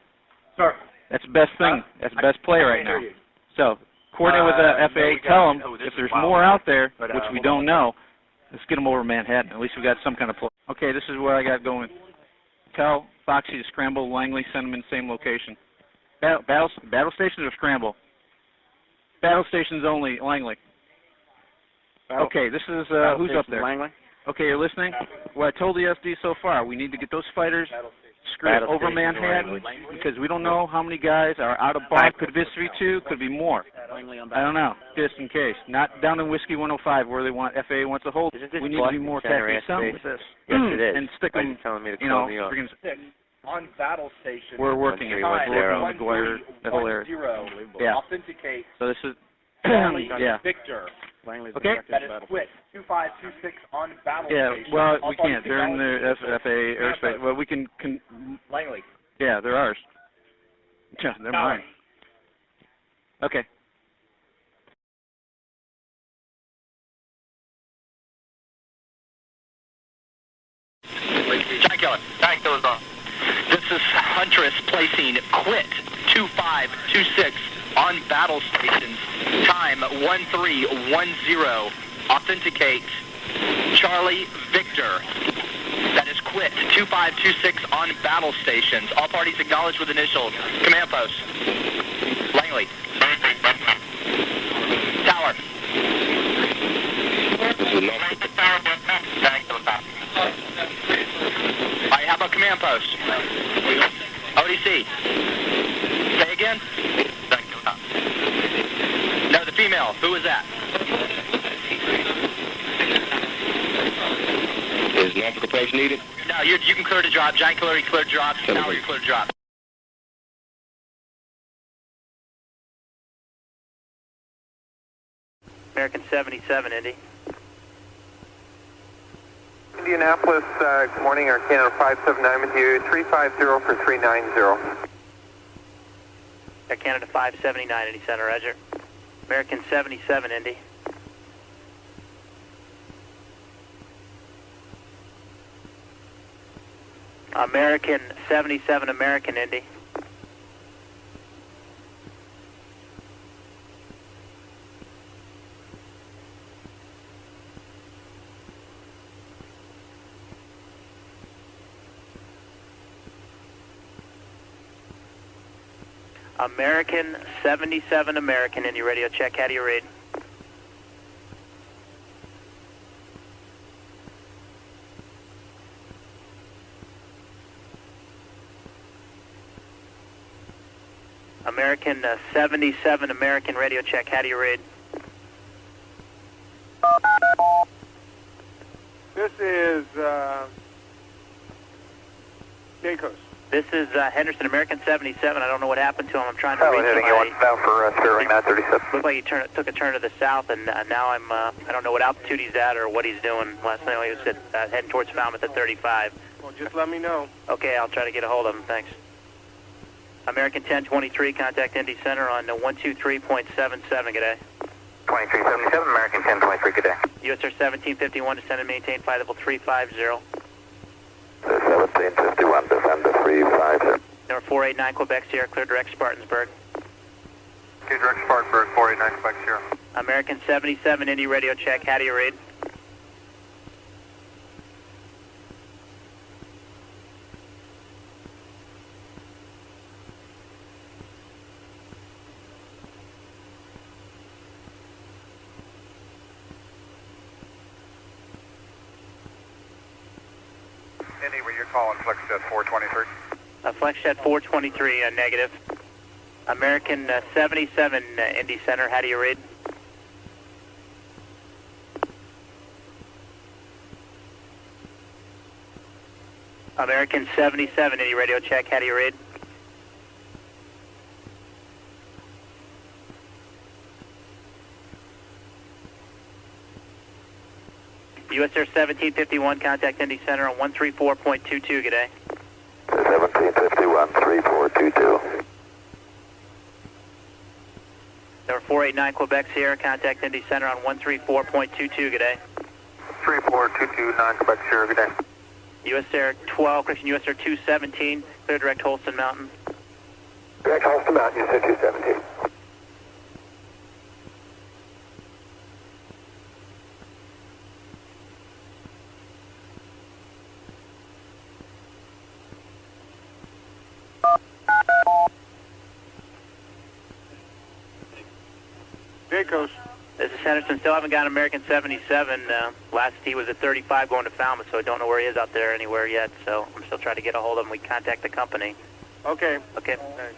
Sir. That's the best thing. That's the best play right now. So, coordinate with the FAA. Tell them if there's more out there, which we don't know, let's get them over Manhattan. At least we got some kind of play. Okay, this is what I got going. Tell Foxy to scramble Langley, send them in the same location. Battle stations or scramble? Battle stations only, Langley. Okay, this is, who's up there? Langley. Okay, you're listening? What I told the SD so far, we need to get those fighters screwed over Manhattan because we don't know how many guys are out of bar. Could be 3-2, could be more. I don't know, just in case. Not down in Whiskey 105 where they want FAA wants to hold. We need to be more tactically sound with this. Yes, it is. And stick them, you know, on battle station. We're working it. We're working on McGuire, the whole area. Yeah. Authenticate. So this is, yeah. Victor. Okay. That is quit. 2526 on battle yeah, station. well, we can't. They're in the FAA airspace. Well, we can Langley. Yeah, they're ours. Yeah, they're mine. Okay. Giant Killer's on. This is Huntress placing quit 2526 on battle stations. Time 1310. Authenticate Charlie Victor. That is quit 2526 on battle stations. All parties acknowledged with initials. Command post. Langley. Tower. Alright, how about command post? ODC. Say again? No, the female. Who is that? Is nautical approach needed? No, you can clear to drop. Giant Killer, you clear to drop. Tower, you clear to drop. American 77, Indy. Indianapolis, good morning, Arcana 579 with you, 350 for 390. Air Canada 579, Indy Center, roger. American 77, Indy. American 77, American, Indy. American 77, American, Indy radio check. How do you read? American 77, American radio check. How do you read? This is Jacobs. This is Henderson, American 77. I don't know what happened to him. I'm trying to reach him. Heading you now for Sterling 937. Looked like he took a turn to the south, and now I don't know what altitude he's at or what he's doing. Last night he was heading towards Falmouth at 35. Well, just let me know. Okay, I'll try to get a hold of him. Thanks. American 1023, contact Indy Center on 123.77. Good day. 2377, American 1023, good day. US Air 1751, descend and maintain flight level 350. 1751, descend to 350. Number 489, Quebec Sierra, clear direct Spartansburg. Okay, direct Spartanburg, 489, Quebec Sierra. American 77, Indy radio check. How do you read? Indy, where you're calling FlexJet 423? FlexJet 423, negative. American 77, Indy Center, how do you read? American 77, Indy radio check, how do you read? US Air 1751, contact Indy Center on 134.22, good day. 1751, 3422. Number 489, Quebec Sierra, contact Indy Center on 134.22, good day. 34229, Quebec Sierra, good day. US Air 12, correction, US Air 217, clear direct Holston Mountain. Direct Holston Mountain, US Air 217. Jacobs. This is Henderson. Still haven't got American 77. Last he was at 35 going to Falmouth, so I don't know where he is out there anywhere yet. So I'm still trying to get a hold of him. We contact the company. Okay. Okay. Thanks.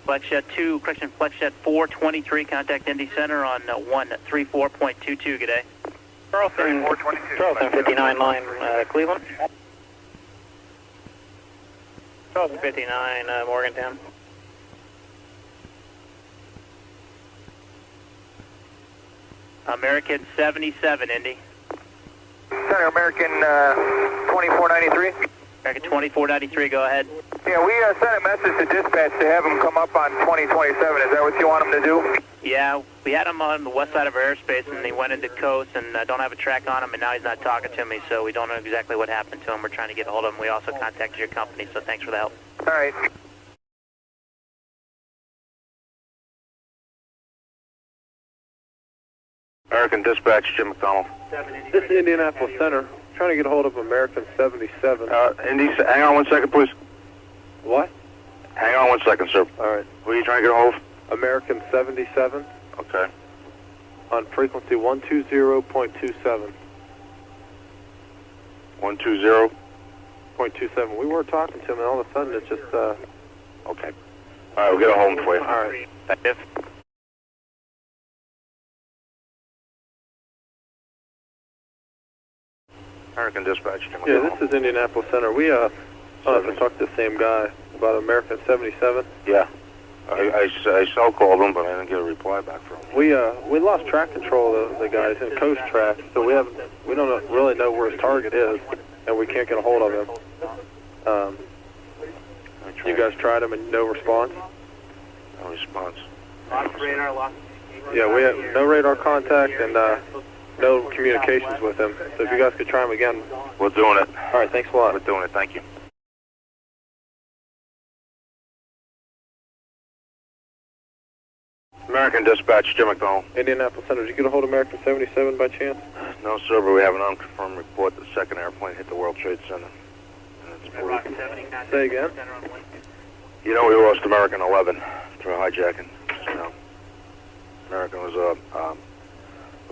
FlexJet 2, correction, FlexJet 423, contact Indy Center on 134.22, good day. Charleston 59 line, Cleveland. Charleston 59, Morgantown. American 77, Indy. Center, American 2493. American 2493, go ahead. Yeah, we sent a message to dispatch to have them come up on 2027. Is that what you want them to do? Yeah, we had him on the west side of our airspace, and he went into coast, and don't have a track on him, and now he's not talking to me, so we don't know exactly what happened to him. We're trying to get a hold of him. We also contacted your company, so thanks for the help. All right. American Dispatch, Jim McDonald. This is Indianapolis Center. Trying to get a hold of American 77. Indy, hang on 1 second, please. What? Hang on 1 second, sir. All right. Who are you trying to get a hold of? American 77 Okay. on frequency 120.27. 120. 0.27. We were talking to him, and all of a sudden it's just, Okay. All right, we'll get a hold of him for you. All right. Effective. American Dispatch, Jim Yeah, McDonald. this is Indianapolis Center. We, I don't know if I talked to the same guy about American 77. Yeah. I called him, but I didn't get a reply back from him. We lost track control of the guys in coast track, so we don't really know where his target is, and we can't get a hold of him. You guys tried him and no response? No response. Radar lost. Yeah, we have no radar contact and no communications with him. So if you guys could try him again. We're doing it. All right, thanks a lot. We're doing it. Thank you. American Dispatch, Jim McDonald. Indianapolis Center, did you get a hold of American 77 by chance? No, sir, but we have an unconfirmed report that the second airplane hit the World Trade Center. Say again? You know, we lost American 11 through hijacking. You know, American was a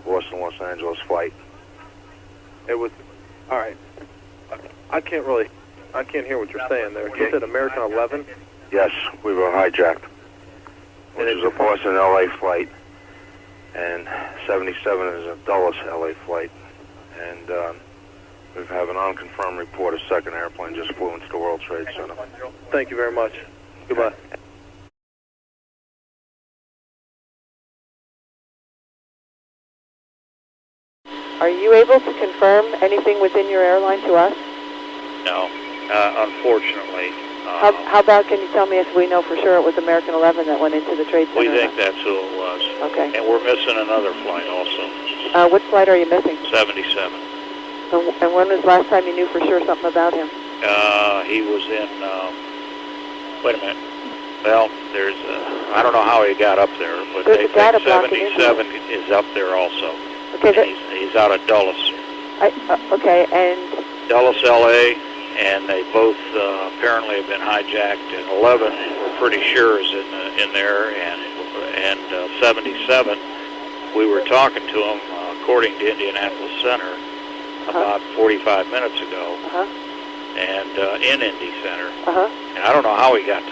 Boston-Los Angeles flight. It was, all right. I can't hear what you're saying there. You said American 11? Yes, we were hijacked. which is a Boston LA flight, and 77 is a Dulles LA flight. And we have an unconfirmed report a second airplane just flew into the World Trade Center. Thank you very much. Goodbye. Are you able to confirm anything within your airline to us? No, unfortunately. How about, can you tell me if we know for sure it was American 11 that went into the Trade Center? We think that's who it was. Okay. And we're missing another flight also. What flight are you missing? 77. And when was the last time you knew for sure something about him? He was in, wait a minute. Well, there's, I don't know how he got up there, but they think 77 is up there also. Okay. He's out of Dulles. Okay, and... Dulles, LA, and they both apparently have been hijacked. And 11, we're pretty sure is in there, and 77, we were talking to him, according to Indianapolis Center, about 45 minutes ago, and in Indy Center. And I don't know how he got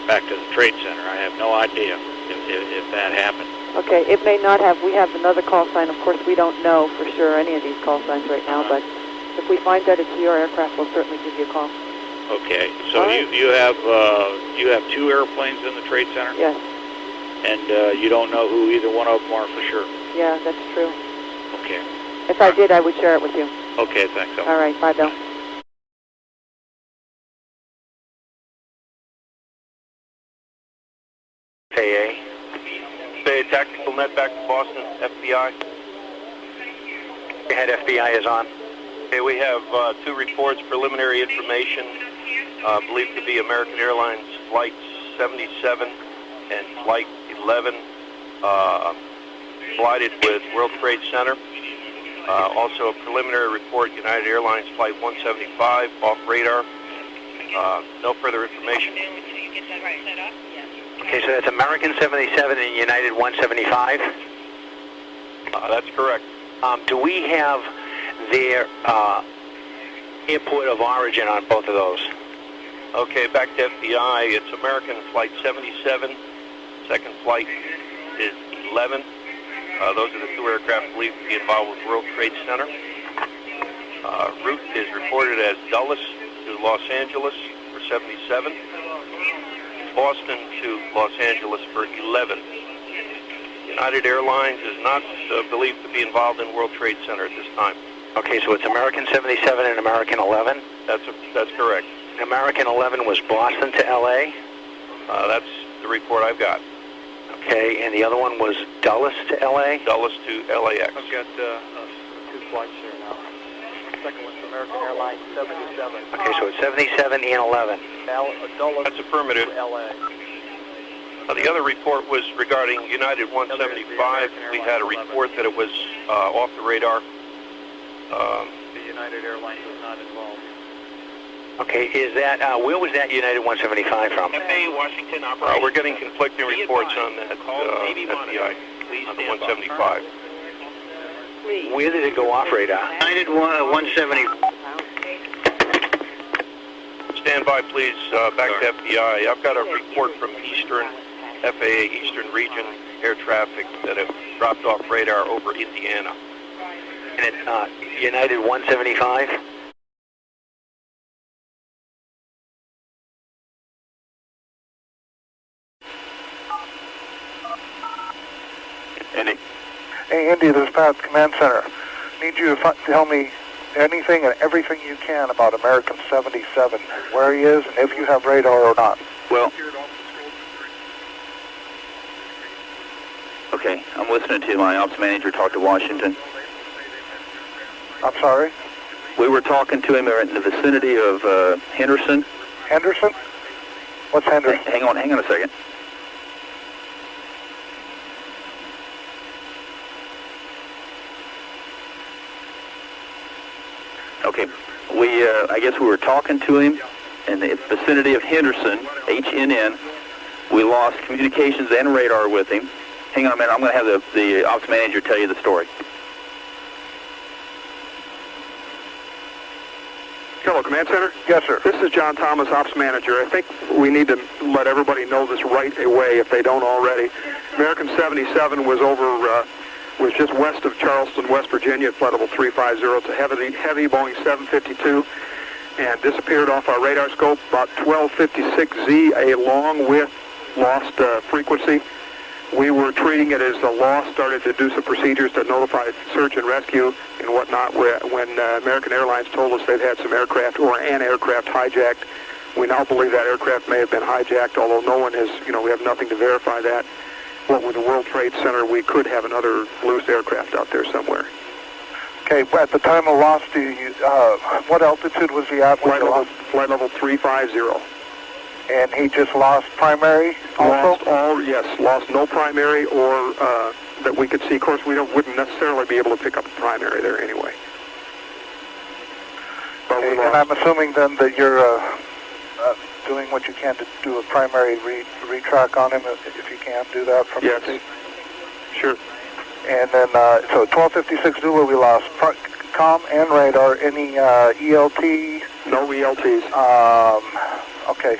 back to the Trade Center. I have no idea if that happened. Okay, it may not have. We have another call sign. Of course, we don't know for sure any of these call signs right now, but if we find that it's your aircraft, we'll certainly give you a call. Okay, so you have 2 airplanes in the Trade Center? Yes. And you don't know who either one of them are for sure? Yeah, that's true. Okay. If I did, I would share it with you. Okay, thanks. All right, bye, Bill. AA. Say tactical net back to Boston, FBI. Head FBI is on. Okay, we have 2 reports, preliminary information, believed to be American Airlines Flight 77 and Flight 11, collided with World Trade Center. Also a preliminary report, United Airlines Flight 175, off radar. No further information. Okay, so that's American 77 and United 175? That's correct. Do we have their airport of origin on both of those? Okay, back to FBI. It's American Flight 77. Second flight is 11. Those are the 2 aircraft believed to be involved with World Trade Center. Route is reported as Dulles to Los Angeles for 77. Boston to Los Angeles for 11. United Airlines is not believed to be involved in World Trade Center at this time. Okay, so it's American 77 and American 11? That's correct. American 11 was Boston to LA? That's the report I've got. Okay, and the other one was Dulles to LA? Dulles to LAX. I've got 2 flights here now. Second one's American Airlines 77. Okay, so it's 77 and 11. That's affirmative. LA. The other report was regarding United 175. We had a report that it was off the radar. The United Airlines was not involved. Okay, is that, where was that United 175 from? FAA Washington operations. We're getting conflicting reports on that FBI, on the 175. Where did it go off radar? United 170. Stand by, please, back to FBI. I've got a report from Eastern, FAA Eastern Region Air Traffic that have dropped off radar over Indiana. And it's United 175? Andy. Hey, Indy, this is Pat, Command Center. Need you to tell me anything and everything you can about American 77, where he is, and if you have radar or not. Well, okay, I'm listening to my ops manager talk to Washington. I'm sorry? We were talking to him in the vicinity of Henderson. Henderson? What's Henderson? Hang on a second. Okay, I guess we were talking to him in the vicinity of Henderson, HNN. We lost communications and radar with him. Hang on a minute, I'm going to have the ops manager tell you the story. Hello, Command Center? Yes, sir. This is John Thomas, Ops Manager. I think we need to let everybody know this right away if they don't already. American 77 was was just west of Charleston, West Virginia, at flight level 350. It's a heavy Boeing 752, and disappeared off our radar scope about 1256Z, a long with lost frequency. We were treating it as a loss, started to do some procedures to notify search and rescue and whatnot when American Airlines told us they'd had some aircraft or an aircraft hijacked. We now believe that aircraft may have been hijacked, although no one has, we have nothing to verify that. What with the World Trade Center, we could have another loose aircraft out there somewhere. Okay, at the time of loss, what altitude was he at? Flight level 350. And he just lost primary also? Lost no primary or that we could see. Of course, we wouldn't necessarily be able to pick up a primary there anyway. But okay, and I'm assuming then that you're doing what you can to do a primary retrack on him, if you can do that from yes. the Sure. And then, so 1256 Zulu, we lost comm and radar. Any ELT? No ELTs. Okay.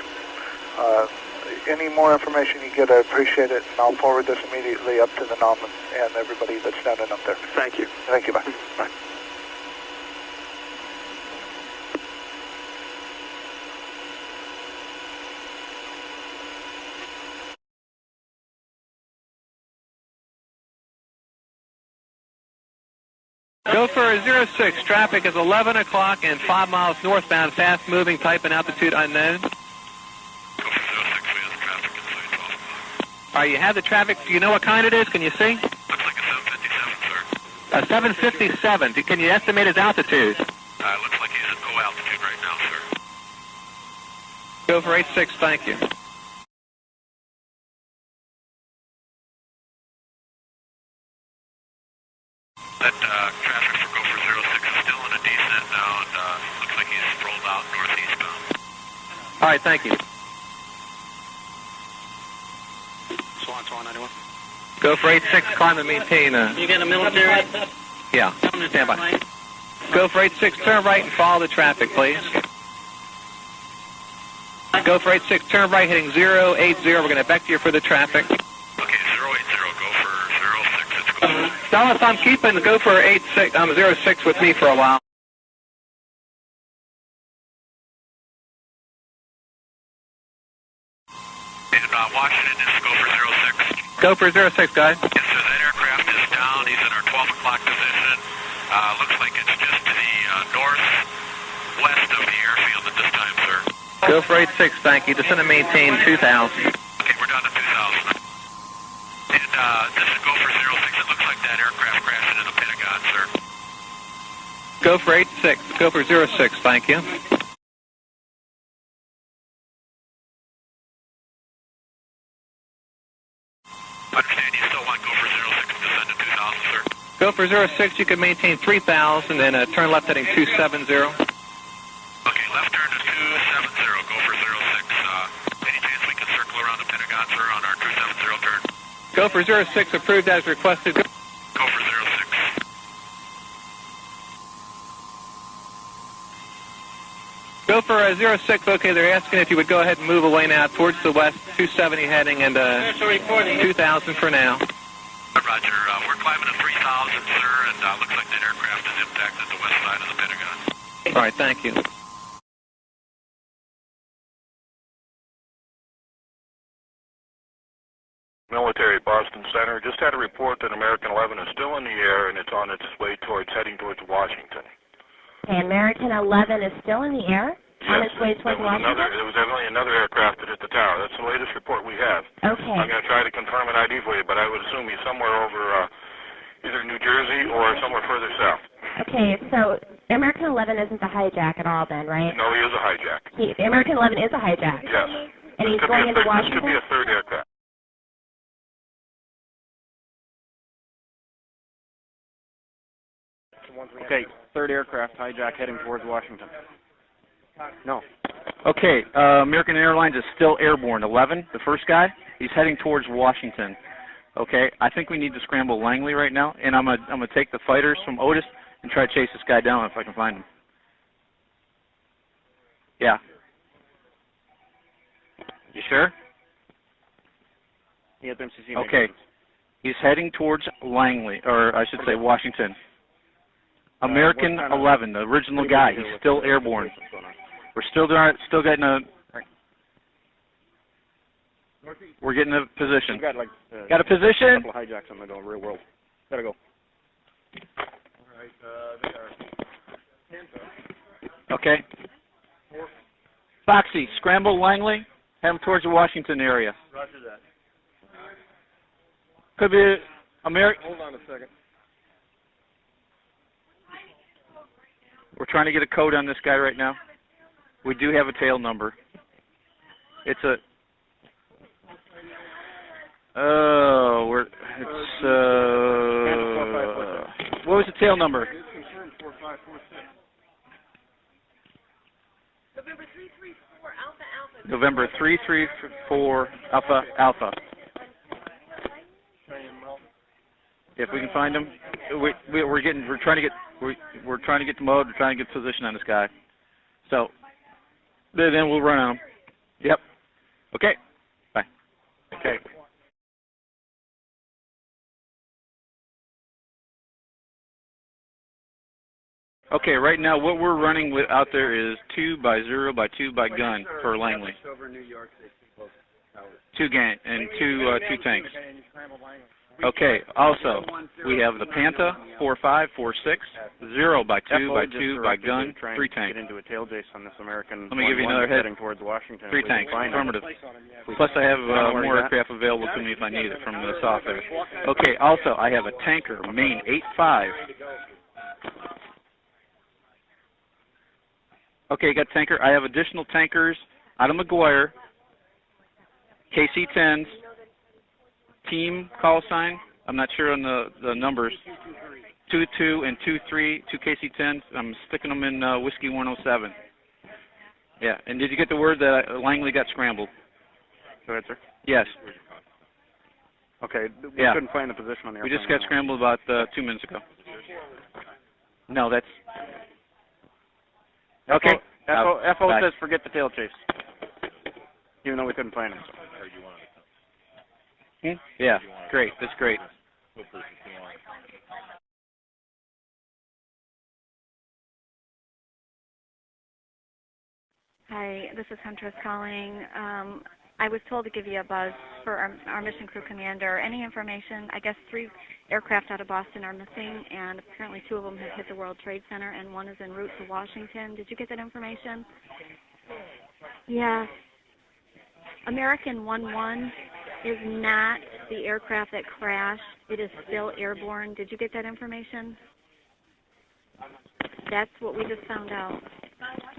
Any more information you get, I appreciate it, and I'll forward this immediately up to the NOM and everybody that's standing up there. Thank you. Thank you, bye. Bye. Go for 06, traffic is 11 o'clock and 5 miles northbound, fast moving, type and altitude unknown. All right, you have the traffic. Do you know what kind it is? Can you see? Looks like a 757, sir. A 757. Can you estimate his altitude? Looks like he's at low altitude right now, sir. Go for 86, thank you. That traffic for Gopher 06 is still in a descent now, and looks like he's rolled out northeastbound. All right, thank you. Swan 91. Go for 86, climb and maintain. You got a military? Yeah, stand by. Go for 86, turn right and follow the traffic, please. Go for 86, turn right, heading 080. We're going to vector you for the traffic. Okay, 080, go for 06. It's cool. Dallas, I'm keeping go for 86, 06 with me for a while. And Washington is go for 06. Go for 06, guys. Yes, sir, that aircraft is down. He's in our 12 o'clock position. Looks like it's just to the northwest of the airfield at this time, sir. Go for 86, thank you. Descend and maintain 2,000. Okay, we're down to 2,000. And this is go for 06. It looks like that aircraft crashed into the Pentagon, sir. Go for 86. Go for 06, thank you. Understand you still want go for 06 to descend to 2,000, sir. Go for 06, you can maintain 3,000 and turn left heading 270. Okay, left turn to 270, go for 06. Any chance we can circle around the Pentagon, sir, on our 270 turn? Go for 06, approved as requested. Go for 06. Go for 06, okay, they're asking if you would go ahead and move away now towards the west, 270 heading, and 2,000 for now. Roger, we're climbing to 3,000, sir, and looks like that aircraft is impacted the west side of the Pentagon. All right, thank you. Military, Boston Center. Just had a report that American 11 is still in the air and it's on its way heading towards Washington. Okay, American 11 is still in the air? Yes, on its way towards Washington? there was evidently another aircraft that hit the tower. That's the latest report we have. Okay. I'm going to try to confirm an ID for you, but I would assume he's somewhere over either New Jersey or somewhere further south. Okay, so American 11 isn't the hijack at all then, right? No, he is a hijack. American 11 is a hijack? Yes. And he's going into Washington? This could be a third aircraft. Okay, third aircraft hijack heading towards Washington. No. Okay, American Airlines is still airborne. 11, the first guy, he's heading towards Washington. Okay, I think we need to scramble Langley right now, and I'm gonna take the fighters from Otis and try to chase this guy down if I can find him. Yeah. You sure? Okay. He's heading towards Langley, or I should say Washington. American 11, the original guy. He's still airborne. We're still getting a. We're getting a position. Got a position. A couple of hijacks on the real world. Gotta go. All right. They are. Okay. Foxy, scramble Langley. Head him towards the Washington area. Roger that. Could be American. Hold on a second. We're trying to get a code on this guy right now. We do have a tail number. It's a. Oh, what was the tail number? November 334 Alpha Alpha. If we can find him, we're trying to get the mode. We're trying to get position on this guy. So then we'll run on him. Yep. Okay. Bye. Okay. Okay, right now what we're running with out there is 2x0x2 by gun for Langley. 2 gang and two tanks. Okay, also we have the Panther 4546 0x2 by gun, 3 tanks. Get into a tail chase on this American. Let me give you another head. Towards Washington. 3 tanks, affirmative. Plus I have more aircraft available to me if I need it from the south there. Okay, also I have a tanker, main 85. Okay, got tanker. I have additional tankers out of McGuire, KC-10s, team call sign. I'm not sure on the numbers. 22 and 23, 2 KC-10s. I'm sticking them in Whiskey 107. Yeah, and did you get the word that Langley got scrambled? Go ahead, sir. Yes. Okay, we couldn't find the position on the airplane. We just got scrambled about 2 minutes ago. No, that's... Okay. FO says forget the tail chase. Even though we couldn't find him. Yeah, great. That's great. Hi, this is Huntress calling. I was told to give you a buzz for our mission crew commander. Any information? I guess 3 aircraft out of Boston are missing, and apparently 2 of them have hit the World Trade Center, and 1 is en route to Washington. Did you get that information? Yes. American 11 is not the aircraft that crashed. It is still airborne. Did you get that information? That's what we just found out.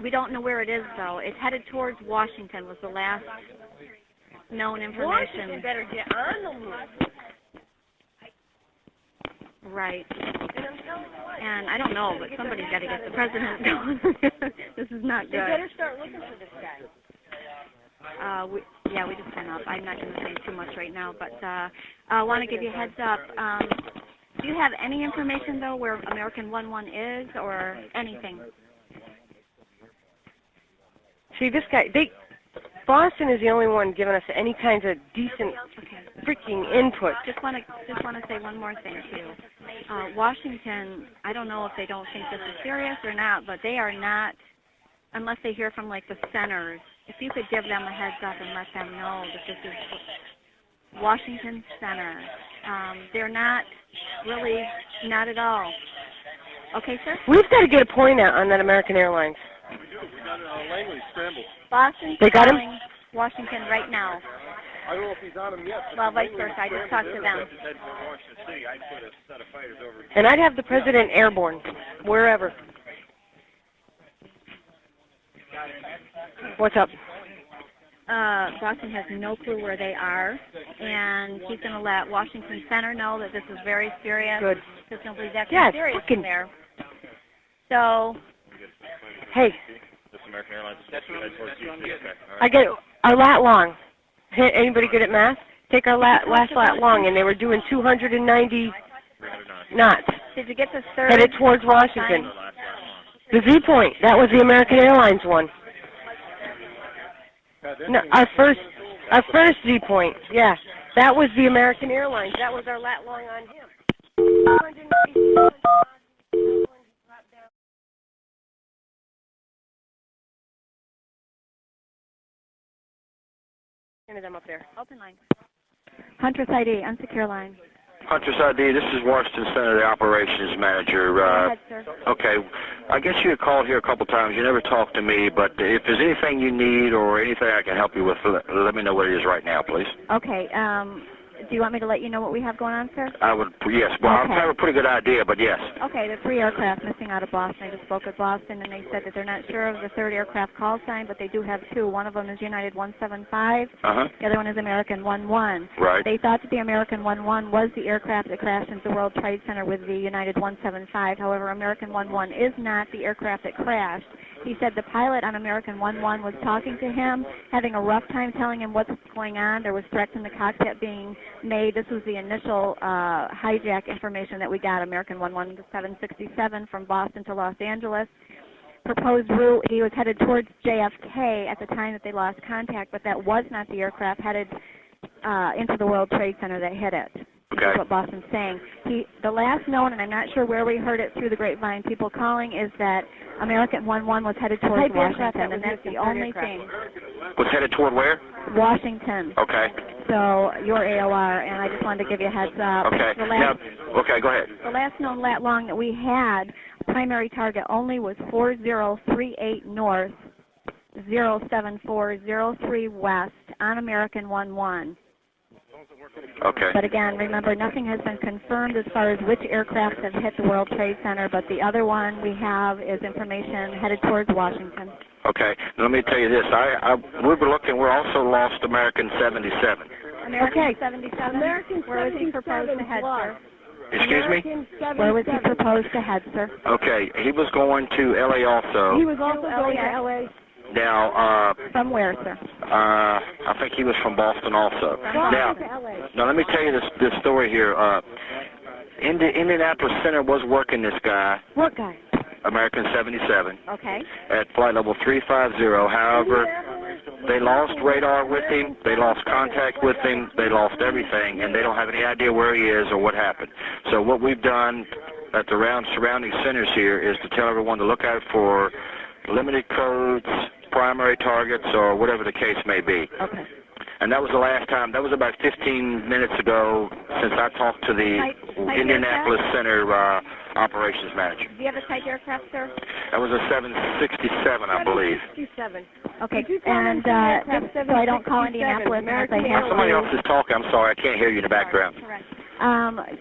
We don't know where it is, though. It's headed towards Washington was the last known information. Washington better get on the move. Right. And I don't know, but somebody's got to get the president going. This is not good. They better start looking for this guy. We just went up. I'm not going to say too much right now, but I want to give you a heads up. Do you have any information, though, where American 11 is or anything? See, this guy, Boston is the only one giving us any kinds of decent freaking input. Just want to say one more thing to you. Washington, I don't know if they don't think this is serious or not, but they are not, unless they hear from like the centers. If you could give them a heads up and let them know that this is Washington Center. They're not really, not at all. Okay, sir? We've got to get a point out on that American Airlines. We do. We got Langley scrambled. Boston's they got him? Washington right now. I don't know if he's on him yet. Well, vice versa. I just talked to them. And I'd have the president airborne, wherever. What's up? Boston has no clue where they are, and he's going to let Washington Center know that this is very serious. Good. Because nobody's actually Yeah, serious fucking... in there. So... Hey. This American Airlines is head towards Houston. Okay. Right. I get our lat long. Anybody good at math? Take our last lat long, and they were doing 290 knots. Did you get the third? Headed towards Washington. The Z point. That was the American Airlines one. No, our first Z point. Yeah, that was the American Airlines. That was our lat long on him. Them up there. Open line. Huntress ID, unsecure line. Huntress ID, this is Washington Center, the operations manager. Go ahead, sir. Okay, I guess you had called here a couple times. You never talked to me, but if there's anything you need or anything I can help you with, let me know what it is right now, please. Okay, do you want me to let you know what we have going on, sir? I would, yes. Well, Okay. I have a pretty good idea, but yes. Okay, the 3 aircraft missing out of Boston. I just spoke with Boston, and they said that they're not sure of the 3rd aircraft call sign, but they do have 2. One of them is United 175. The other one is American 11. Right. They thought that the American 11 was the aircraft that crashed into the World Trade Center with the United 175. However, American 11 is not the aircraft that crashed. He said the pilot on American 11 was talking to him, having a rough time telling him what's going on. There was threats in the cockpit being made. This was the initial hijack information that we got, American 11 to 767 from Boston to Los Angeles. Proposed route, he was headed towards JFK at the time that they lost contact, but that was not the aircraft headed into the World Trade Center that hit it. Okay. That's what Boston's saying. The last known, and I'm not sure where we heard it through the grapevine, people calling, is that American 11 was headed towards Washington, and that's the only thing. Was headed toward where? Washington. Okay. So your AOR, and I just wanted to give you a heads up. Okay. Okay, go ahead. The last known lat long that we had, primary target only was 4038 north, 07403 west on American 11. Okay. But again, remember, nothing has been confirmed as far as which aircraft have hit the World Trade Center, but the other one we have is information headed towards Washington. Okay. Now, let me tell you this. We were looking. We're also lost American 77. American 77? Where was he proposed to head, sir? Excuse me? Where was he proposed to head, sir? Okay. He was going to L.A. also. He was also going to L.A. Now, from where, sir? I think he was from Boston also. Now let me tell you this story here. Indianapolis Center was working this guy. What guy? American 77. Okay. At flight level 350. However, they lost radar with him. They lost contact with him. They lost everything, and they don't have any idea where he is or what happened. So what we've done at the surrounding centers here is to tell everyone to look out for limited codes, primary targets, or whatever the case may be. Okay. And that was the last time. That was about 15 minutes ago since I talked to the Indianapolis Center operations manager. Do you have a type aircraft, sir? That was a 767, I believe. 767. Okay. And just so I don't call Indianapolis unless I have to. Somebody else is talking. I'm sorry. I can't hear you in the background. Correct.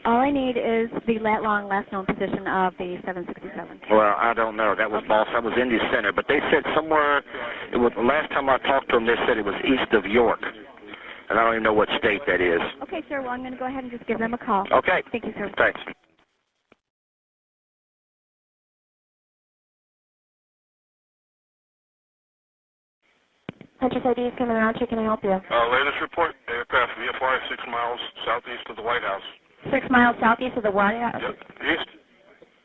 All I need is the lat-long, last-known position of the 767. Well, I don't know. That was That was Indy Center. But they said somewhere, the last time I talked to them, they said it was east of York. And I don't even know what state that is. Okay, sir. Well, I'm going to go ahead and just give them a call. Okay. Thank you, sir. Thanks. Huntress ID is coming around. Can I help you? Latest report, aircraft VFR 6 miles southeast of the White House. 6 miles southeast of the White House? Yep. East.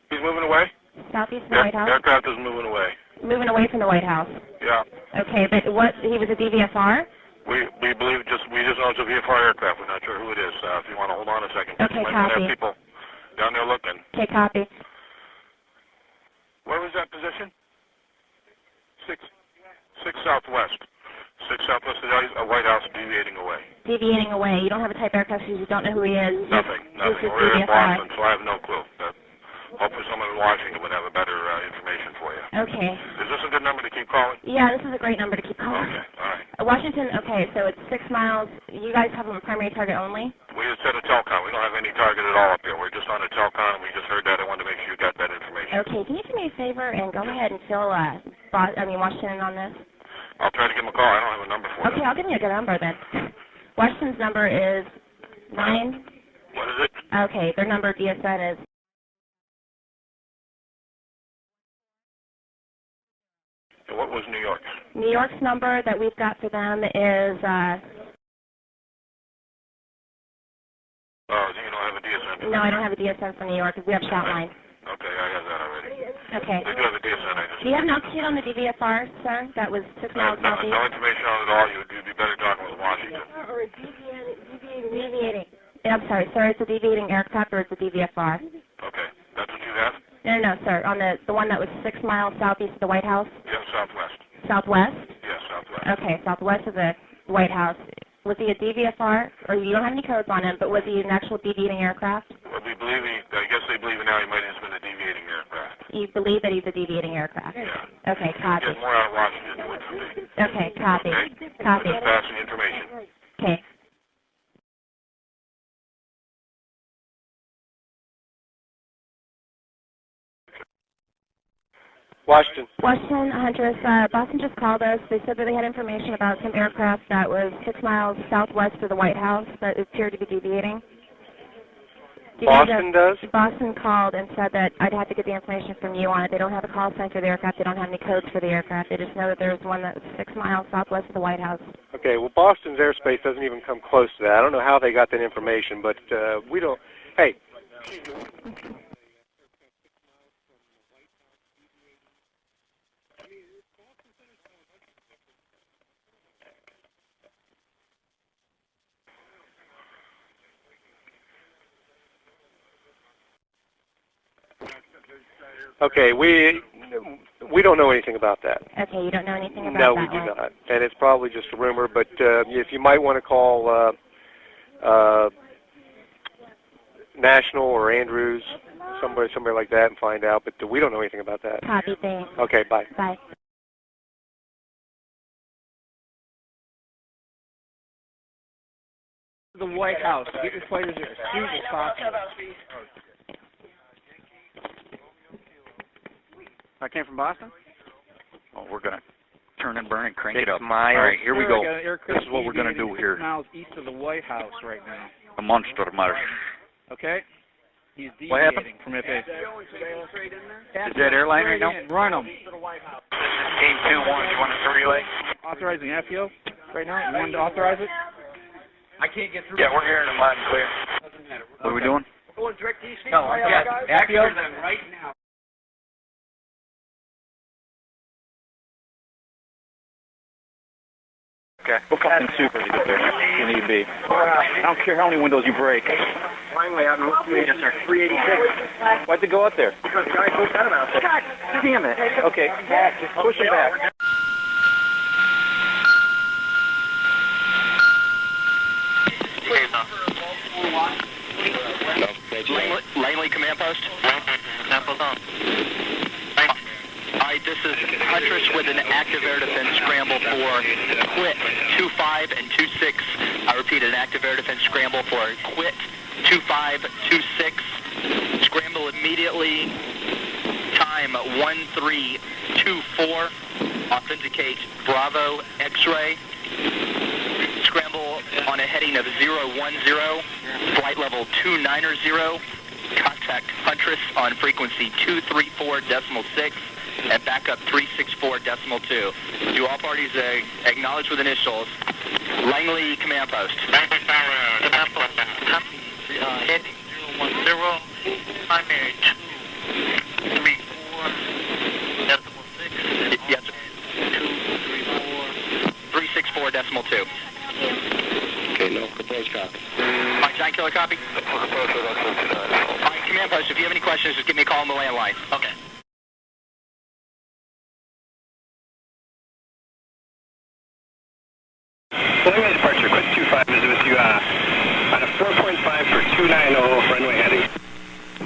He's moving away? Southeast of the White House? Aircraft is moving away. Moving away from the White House? Yeah. Okay, but he was a DVFR? We believe we just know it's a VFR aircraft. We're not sure who it is. If you want to hold on a second. Okay, might copy. have people down there looking. Okay, copy. Where was that position? 6 southwest. 6 southwest of the White House, deviating away. Deviating away. You don't have a type aircraft, so you don't know who he is. Nothing. We're in Boston, so I have no clue. Hopefully someone in Washington would have a better information for you. Okay. Is this a good number to keep calling? Yeah, this is a great number to keep calling. Okay, all right. Washington, okay, so it's 6 miles. You guys have a primary target only? We just had a telecom. We don't have any target at all up here. We're just on a telecom. We just heard that. I wanted to make sure you got that information. Okay, can you do me a favor and go ahead and fill Washington on this? I'll try to give him a call. I don't have a number for you. Okay, I'll give you a good number then. Washington's number is 9. What is it? Okay, their number DSN is. And what was New York's? New York's number that we've got for them is. Oh, you don't have a DSN? No, I don't have a DSN for New York. We have Shoutline. Okay, I have that already. Okay. They do have a DSN. Do you have an altitude on the DVFR, sir? That was 6 miles southeast? No information on it at all. You'd be better talking with Washington. Or a deviating. Yeah, I'm sorry, sir. It's a deviating aircraft or it's a DVFR? Okay. That's what you have? No, sir. On the one that was 6 miles southeast of the White House? Yeah, southwest. Southwest? Yeah, southwest. Okay, southwest of the White House. Was he a DVFR? Or you don't have any codes on him, but was he an actual deviating aircraft? Well, I guess they believe now he might have been a deviating aircraft. You believe that he's a deviating aircraft? Yeah. Okay, copy. Get more out of Washington than what you think. Okay, copy. Okay? Copy. Just passing information. Okay. Washington. Washington, Huntress, Boston just called us. They said that they had information about some aircraft that was 6 miles southwest of the White House that appeared to be deviating. Boston does? Boston called and said that I'd have to get the information from you on it. They don't have a call sign for the aircraft. They don't have any codes for the aircraft. They just know that there's one that's 6 miles southwest of the White House. Okay, well, Boston's airspace doesn't even come close to that. I don't know how they got that information, but we don't... Hey. Okay, we don't know anything about that. Okay, you don't know anything about that? No, we do not. And it's probably just a rumor, but if you might want to call National or Andrews, somebody like that, and find out, but we don't know anything about that. Copy, thanks. Okay, bye. Bye. The White House. Get your fighters there as soon as possible. I came from Boston? Oh, we're going to turn and burn and crank 6 it up. miles. All right, here we Sir, go. I got an aircraft This is what we're going to do deviating 6 here. miles east of the White House right now. A monster march. Okay? He's What happened? deviating from FA. Is that airline right now? Run them. Team 2-1, you want to relay? Authorizing FPO right now? You want to authorize it? I can't get through. Yeah, we're hearing them loud and clear. What are we doing? Going direct east. No, yeah, After them right now. Okay. We'll come in super to get there if need be. I don't care how many windows you break. Finally, out in yes, sir. 386. Why'd they go out there? Because the guy put that out there. God damn it. Okay, just push him back. Langley Command Post. This is Huntress with an active air defense scramble for quit 25 and 26. I repeat, an active air defense scramble for quit 2526. Scramble immediately. Time 1324. Authenticate Bravo X-ray. Scramble on a heading of 010. Flight level 290. Contact Huntress on frequency 234.6 and backup 364.2. Do all parties acknowledge with initials. Langley Command Post. Langley Tower, Command Post. Heading 010, primary 234.6. Yes, sir. 364.2. Okay, no proposed copy. Mike Giant Killer copy. All right, Command Post, if you have any questions, just give me a call on the landline. Okay. Runway departure, quick 25 is with you on a 4.5 for 290 runway heading.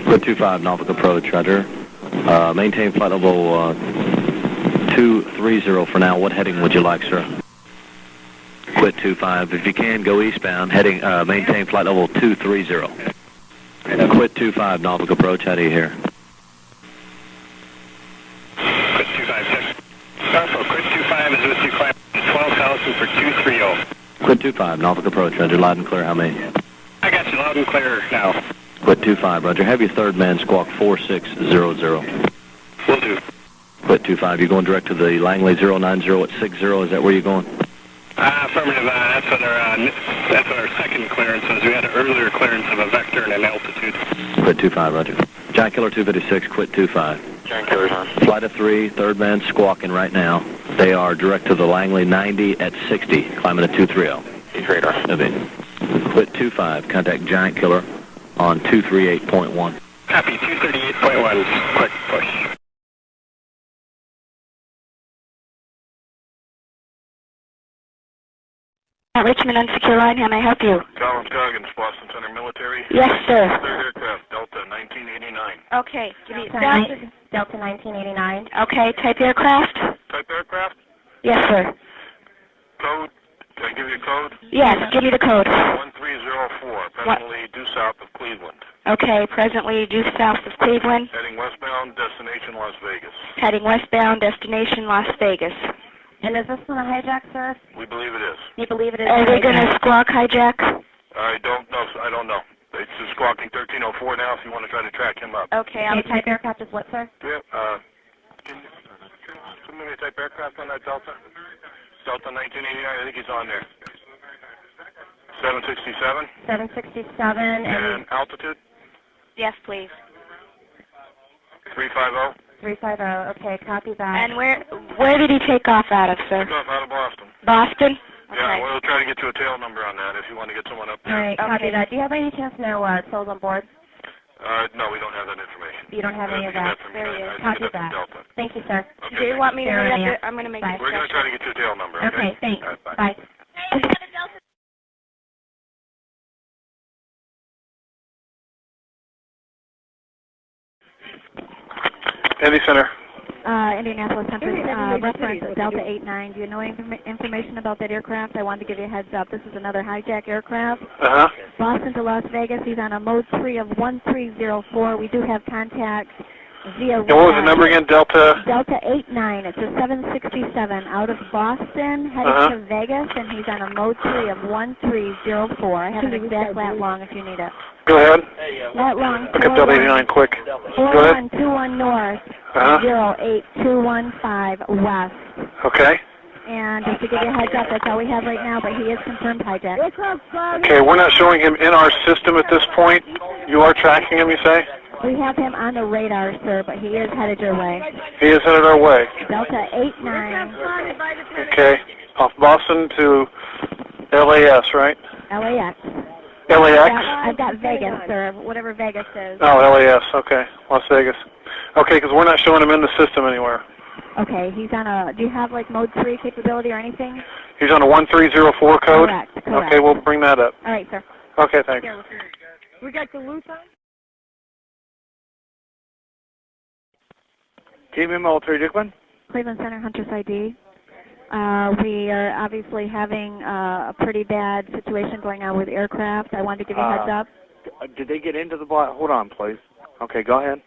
Quick 25, Norfolk approach, roger. Maintain flight level 230 for now. What heading would you like, sir? Quit 25. If you can, go eastbound. Heading, maintain flight level 230. Quit 25, Norfolk approach. How do you hear? Quit 25, check. Norfolk, quit 25 is with you, climb 12,000 for 230. Quit 25, Norfolk approach, roger. Loud and clear, how many? I got you loud and clear now. Quit 25, roger. Have your third man squawk 4600. Will do. Quit 25, you're going direct to the Langley 090 at 60, is that where you're going? Affirmative, that's what our second clearance was. We had an earlier clearance of a vector and an altitude. Quit 25, roger. Giant Killer 256, quit 25. Giant Killer's on. Flight of 3, third man squawking right now. They are direct to the Langley 90 at 60, climbing at 230. He's radar. Quit 25, contact Giant Killer on 238.1. Copy, 238.1, quick push. Richmond Unsecure Line, how may I help you? Colin Scoggins, Boston Center Military. Yes, sir. Third aircraft, Delta 1989. Okay, give me Delta 1989. Okay, type aircraft? Type aircraft? Yes, sir. Code? Can I give you a code? Yes, give me the code. 1304, presently due south of Cleveland. Okay, presently due south of Cleveland. Heading westbound, destination Las Vegas. Heading westbound, destination Las Vegas. And is this one a hijack, sir? We believe it is. You believe it is Are a they hijack? going to squawk hijack? I don't know. It's just squawking 1304 now if you want to try to track him up. Okay, type aircraft is what, sir? Yeah, can you give me a type aircraft on that Delta? Delta 1989, I think he's on there. 767? 767 And altitude? Yes, please. 350? 350, okay, copy that. And where did he take off out of, sir? Took off out of Boston. Boston? Yeah, we'll try to get you a tail number on that if you want to get someone up there. All right, copy that. Do you have any chance to know souls on board? No, we don't have that information. You don't have any of that? There he is. Copy that. Delta. Thank you, sir. Do you want me to hurry up? I'm going to make Bye. We're going to try to get you a tail number, okay? Okay, thanks. All right, bye. Bye. Indy Center. Indianapolis Center, reference Delta 89. Do you know any information about that aircraft? I wanted to give you a heads up. This is another hijack aircraft. Uh-huh. Boston to Las Vegas. He's on a mode 3 of 1304. We do have contact via And what was the number again? Delta? Delta 89. It's a 767 out of Boston, heading to Vegas, and he's on a mode 3 of 1304. I have an exact lat long if you need it. Go ahead. Lat long. Okay, Delta 89, quick. Go ahead. 4121 north, 08215 west. Okay. And just to give you a heads up, that's all we have right now, but he is confirmed hijack. Okay, we're not showing him in our system at this point. You are tracking him, you say? We have him on the radar, sir, but he is headed your way. He is headed our way. Delta 89. Okay, off Boston to LAS, right? LAX. LAX? I've got Vegas, sir, whatever Vegas is. Oh, LAS, okay, Las Vegas. Okay, because we're not showing him in the system anywhere. Okay, he's on a, do you have like mode 3 capability or anything? He's on a 1304 code? Correct. Okay, we'll bring that up. All right, sir. Okay, thanks. We got the loot on? Team Military, Dickman. Cleveland Center, Hunter's ID. We are obviously having a pretty bad situation going on with aircraft. I wanted to give you a heads up. Did they get into the block? Hold on, please. Okay, go ahead.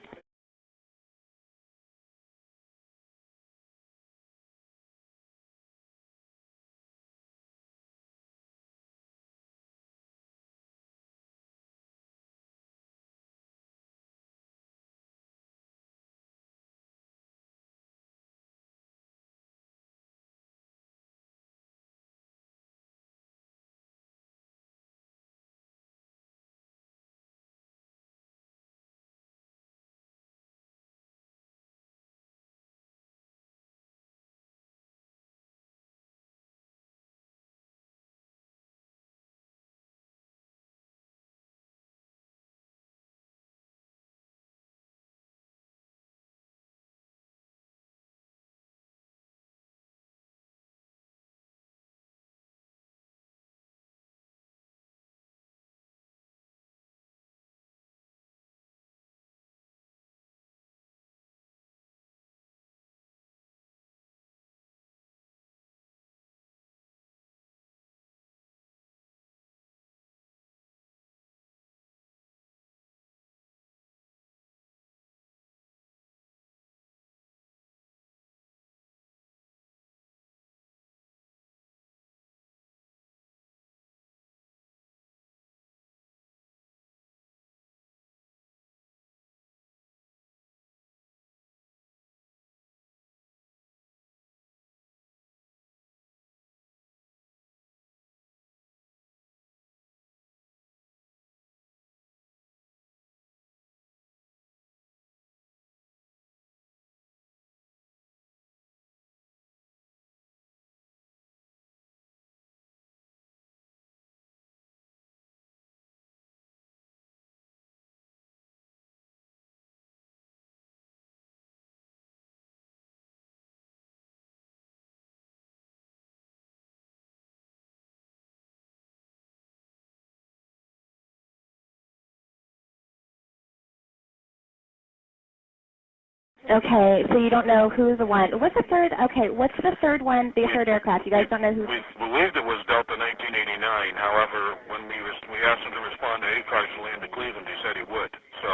Okay, so you don't know who's the one. What's the third? Okay, what's the third one? The third aircraft. You guys don't know who. We believed it was Delta 1989. However, when we asked him to respond to ACARS to land to Cleveland, he said he would. So,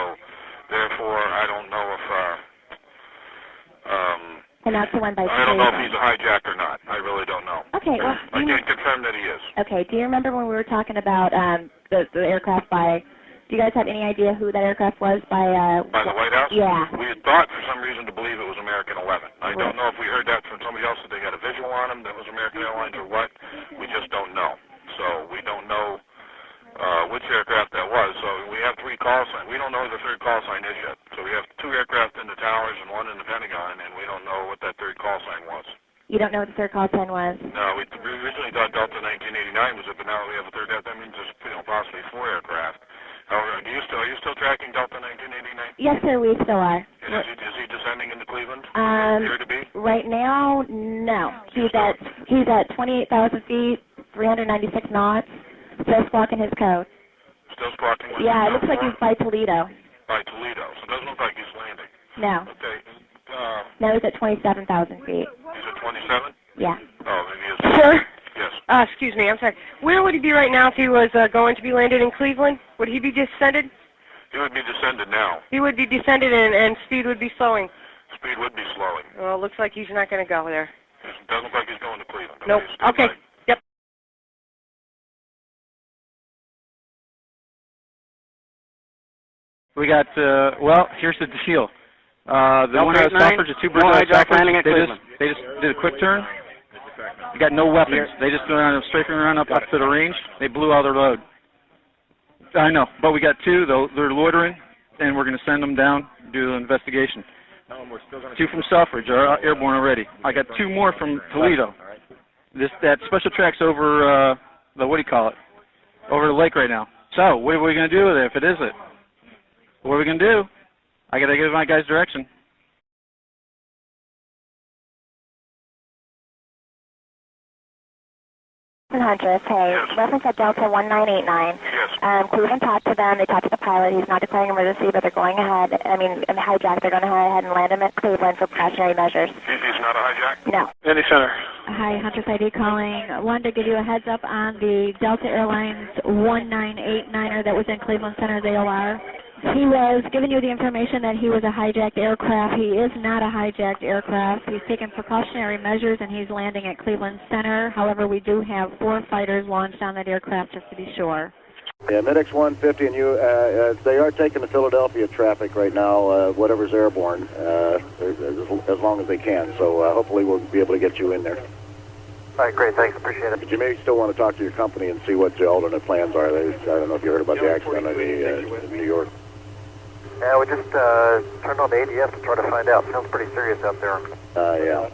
therefore, I don't know if. And that's the one by. I don't know if he's a hijack or not. I really don't know. Okay, well. I can't confirm that he is. Okay, do you remember when we were talking about the aircraft by? Do you guys have any idea who that aircraft was by? By the White House? Yeah. We had thought for some reason to believe it was American 11. I don't know if we heard that from somebody else that they got a visual on him that was American Airlines or what. We just don't know. So we don't know which aircraft that was. So we have 3 call signs. We don't know who the third call sign is yet. So we have 2 aircraft in the towers and 1 in the Pentagon, and we don't know what that third call sign was. You don't know what the third call sign was? No, we originally thought Delta 1989 was it, but now we have a third aircraft. That means there's possibly 4 aircraft. However, are you still tracking Delta 1989? Yes, sir, we still are. Is he descending into Cleveland? Appear to be? Right now, no. He's at 28,000 feet, 396 knots, still squawking his code. Still squawking? Yeah, it looks like he's by Toledo. By Toledo, so it doesn't look like he's landing. No. Okay. No, he's at 27,000 feet. He's at 27? Yeah. Oh, maybe he is. Sir? Yes. Excuse me, I'm sorry. Where would he be right now if he was going to be landed in Cleveland? Would he be descended? He would be descended now. He would be descended and speed would be slowing. Speed would be slowing. Well, it looks like he's not going to go there. It doesn't look like he's going to Cleveland. Nope. Okay. Yep. We got, well, here's the deal. The one out of Stockbridge, the 2 birds out of Stockbridge, they just did a quick turn. They got no weapons. They just went on a strafing run up to the range. They blew all their load. I know, but we got 2. They're loitering, and we're going to send them down, do an investigation. 2 from Selfridge are airborne already. I got 2 more from Toledo. That special track's over over the lake right now. So what are we going to do with it if it isn't? What are we going to do? I got to give my guys direction. Huntress, hey, reference at Delta 1989. Yes. Cleveland talked to them. They talked to the pilot. He's not declaring emergency, but they're going ahead. Hijack. They're going to go ahead and land him at Cleveland for precautionary measures. He's not a hijack? No. Any center. Hi, Huntress ID calling. Wanted to give you a heads up on the Delta Airlines 1989er that was in Cleveland Center, the OR. He was giving you the information that he was a hijacked aircraft. He is not a hijacked aircraft. He's taken precautionary measures, and he's landing at Cleveland Center. However, we do have 4 fighters launched on that aircraft, just to be sure. Yeah, MidX 150 and you, they are taking the Philadelphia traffic right now, whatever's airborne, as long as they can. So hopefully we'll be able to get you in there. All right, great, thanks, appreciate it. But you may still want to talk to your company and see what the alternate plans are. I don't know if you heard about the accident in New York. Yeah, we just turned on the ADF to try to find out. Sounds pretty serious out there. Yeah.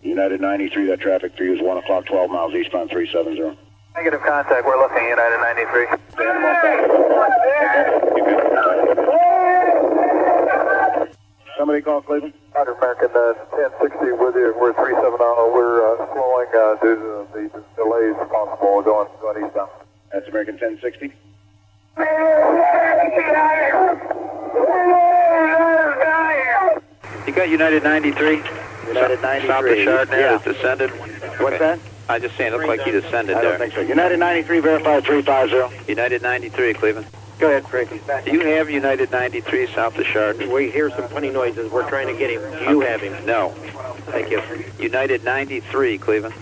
United 93, that traffic for you is 1 o'clock, 12 miles eastbound 370. Negative contact, we're looking United 93. Somebody call Cleveland? Roger, American 1060 with you. We're 370. We're slowing due to the delays possible going eastbound. That's American 1060. You got United 93? United 93. South of Chardonnay Yeah. is descended. What's that? I just saying, it looked like he descended I there. don't think so. United 93, verify 350. United 93, Cleveland. Go ahead, Frankie. Do you have United 93 south of Chardonnay? We hear some funny noises. We're trying to get him. Do you have him? No. Thank you. United 93, Cleveland.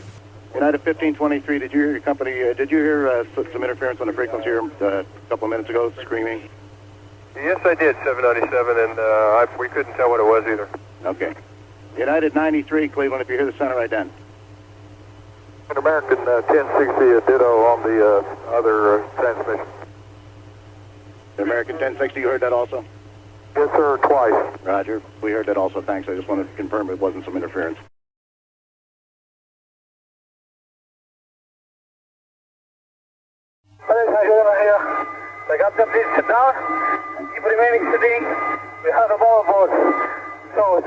United 1523, did you hear your company, did you hear some interference on the frequency here a couple of minutes ago, screaming? Yes, I did, 797, and we couldn't tell what it was either. Okay. United 93, Cleveland, if you hear the center right then. An American 1060, a ditto on the other transmission. The American 1060, you heard that also? Yes, sir, twice. Roger. We heard that also, thanks. I just wanted to confirm it wasn't some interference. They got them piston down. Keep remaining sitting. We have the ball aboard. So it's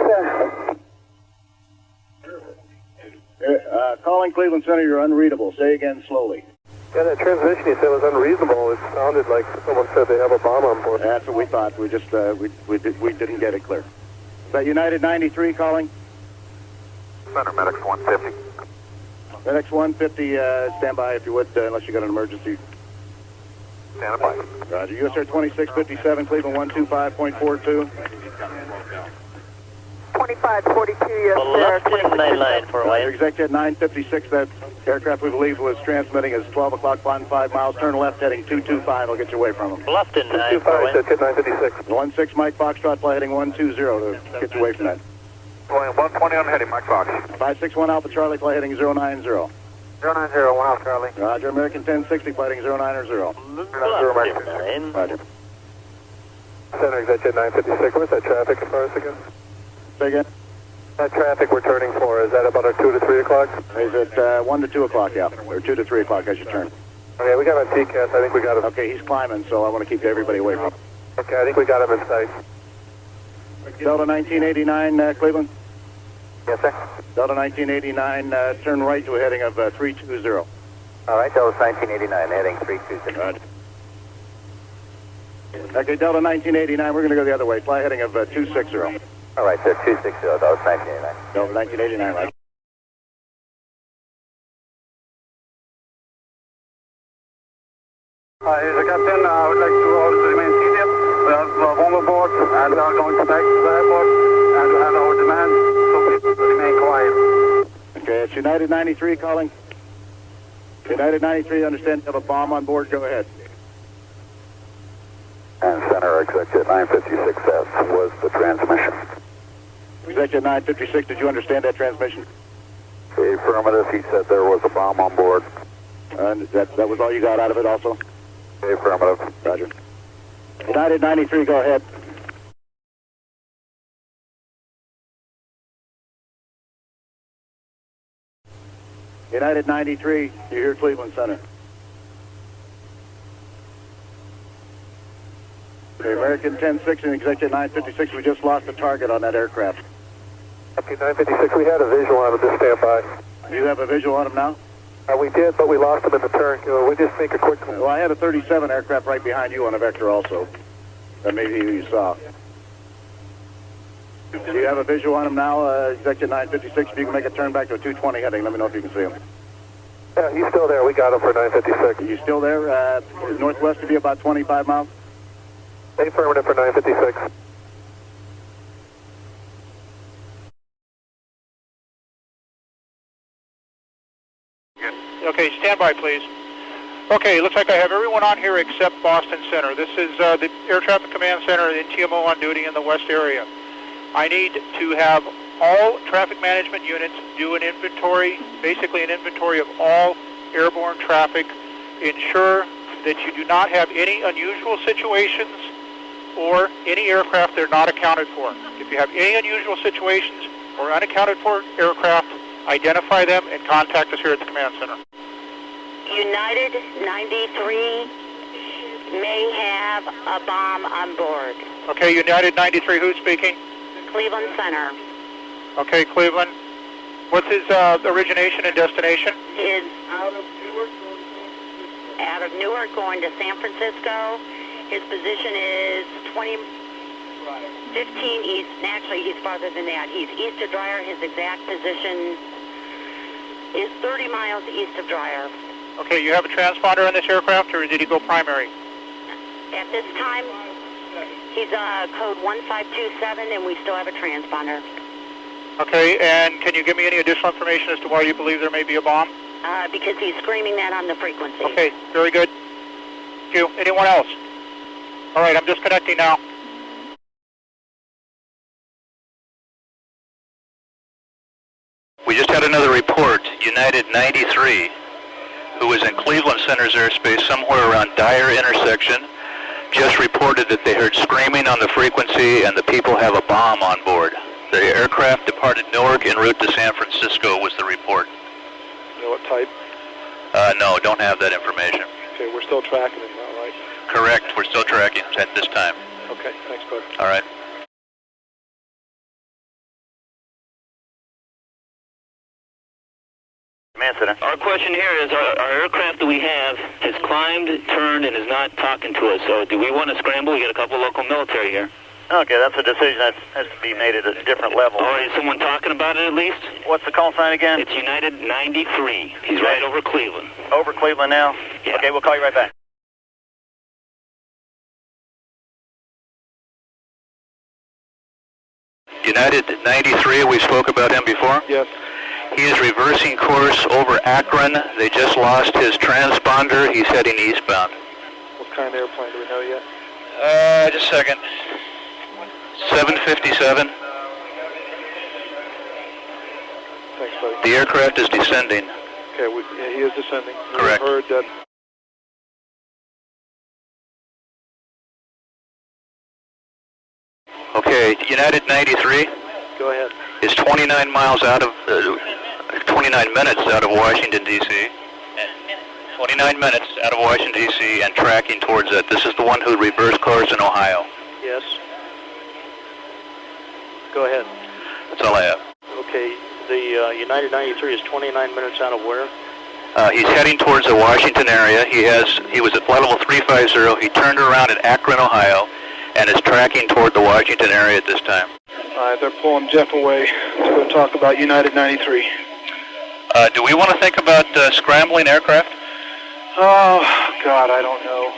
Calling Cleveland Center, you're unreadable. Say again slowly. Yeah, that transmission he said was unreasonable. It sounded like someone said they have a bomb on board. That's what we thought. We just we didn't get it clear. Is that United 93 calling? Center, Medics 150. Medics 150, stand by if you would, unless you got an emergency. Stand by. Roger. US Air 2657, Cleveland 125.42. 2542, yes, sir. Main line for Roger. Executive 956, that aircraft we believe was transmitting is 12 o'clock, 5 miles. Turn left heading 225. I'll get you away from them. Left in 225, executive 956. 16 Mike Foxtrot, fly heading 120 to get you away from that. 120 on heading, Mike Fox. 561 Alpha Charlie, fly heading 090. 090, 1 Alpha Charlie. Roger. American 1060, fly heading 090. 090, Roger. Center, executive 956. What's that traffic as far as again? Say again? That traffic we're turning for, is that about our 2 to 3 o'clock? Is it 1 to 2 o'clock, yeah, or 2 to 3 o'clock as you turn. Okay, we got him on TCAS. I think we got him. Okay, he's climbing, so I want to keep everybody away from him. Okay, I think we got him in sight. Delta 1989, Cleveland? Yes, sir. Delta 1989, turn right to a heading of 320. All right, Delta 1989, heading 320. Roger. Okay, Delta 1989, we're going to go the other way. Fly heading of 260. All right, sir, 260, Delta 1989. Delta 1989, right. Here's the captain. I would like to order to remain seated. We are on the board and we are going to back to the airport and we have our demand, so please remain quiet. Okay, it's United 93 calling. United 93, understand you have a bomb on board. Go ahead. And Center, Executive 956S was the transmission. Executive 956, did you understand that transmission? Affirmative, he said there was a bomb on board. And that was all you got out of it also? Affirmative. Roger. United 93, go ahead. United 93, you hear Cleveland Center. Okay, American 1060 and Executive 956, we just lost a target on that aircraft. Okay, 956, we had a visual on it, just stand by. You have a visual on him now? We did, but we lost him in the turn. We just make a quick... Well, I had a 37 aircraft right behind you on a Vector also. That may be who you saw. Do you have a visual on him now, Executive 956? If you can make a turn back to a 220 heading, let me know if you can see him. Yeah, he's still there. We got him for 956. Are you still there? Northwest to be about 25 miles? Affirmative for 956. Okay, stand by, please. Okay, looks like I have everyone on here except Boston Center. This is the Air Traffic Command Center and TMO on duty in the west area. I need to have all traffic management units do an inventory, basically an inventory of all airborne traffic. Ensure that you do not have any unusual situations or any aircraft that are not accounted for. If you have any unusual situations or unaccounted for aircraft, identify them and contact us here at the Command Center. United 93 may have a bomb on board. Okay, United 93, who's speaking? Cleveland Center. Okay, Cleveland. What's his origination and destination? Is out of Newark going to San Francisco. His position is 15 east. Actually, he's farther than that. He's east of Dreyer. His exact position is 30 miles east of Dreyer. Okay, you have a transponder on this aircraft, or did he go primary? At this time, he's code 1527, and we still have a transponder. Okay, and can you give me any additional information as to why you believe there may be a bomb? Because he's screaming that on the frequency. Okay, very good. Thank you. Anyone else? All right, I'm just connecting now. We just had another report. United 93, who was in Cleveland Center's airspace somewhere around Dyer intersection, just reported that they heard screaming on the frequency and the people have a bomb on board. The aircraft departed Newark en route to San Francisco was the report. You know what type? No, don't have that information. Okay, we're still tracking it now, right? Correct, we're still tracking at this time. Okay, thanks, bud. All right. Command Command Center. Our question here is, our aircraft that we have has climbed, turned, and is not talking to us. So do we want to scramble? We got a couple of local military here. Okay, that's a decision that has to be made at a different level. All right, is someone talking about it at least? What's the call sign again? It's United 93. He's right over Cleveland. Over Cleveland now? Yeah. Okay, we'll call you right back. United 93, we spoke about him before? Yes. He is reversing course over Akron. They just lost his transponder. He's heading eastbound. What kind of airplane, do we know yet? Just a second. 757. Thanks, buddy. The aircraft is descending. Okay, yeah, he is descending. Correct. We heard that. Okay, United 93 Go ahead. is 29 miles out of, 29 minutes out of Washington, D.C. 29 minutes out of Washington, D.C. and tracking towards it. This is the one who reversed course in Ohio. Yes. Was ahead. That's all I have. Okay, the United 93 is 29 minutes out of where? He's heading towards the Washington area. He was at flight level 350. He turned around at Akron, Ohio, and is tracking toward the Washington area at this time. All right, they're pulling Jeff away to go talk about United 93. Do we want to think about scrambling aircraft? Oh, God, I don't know.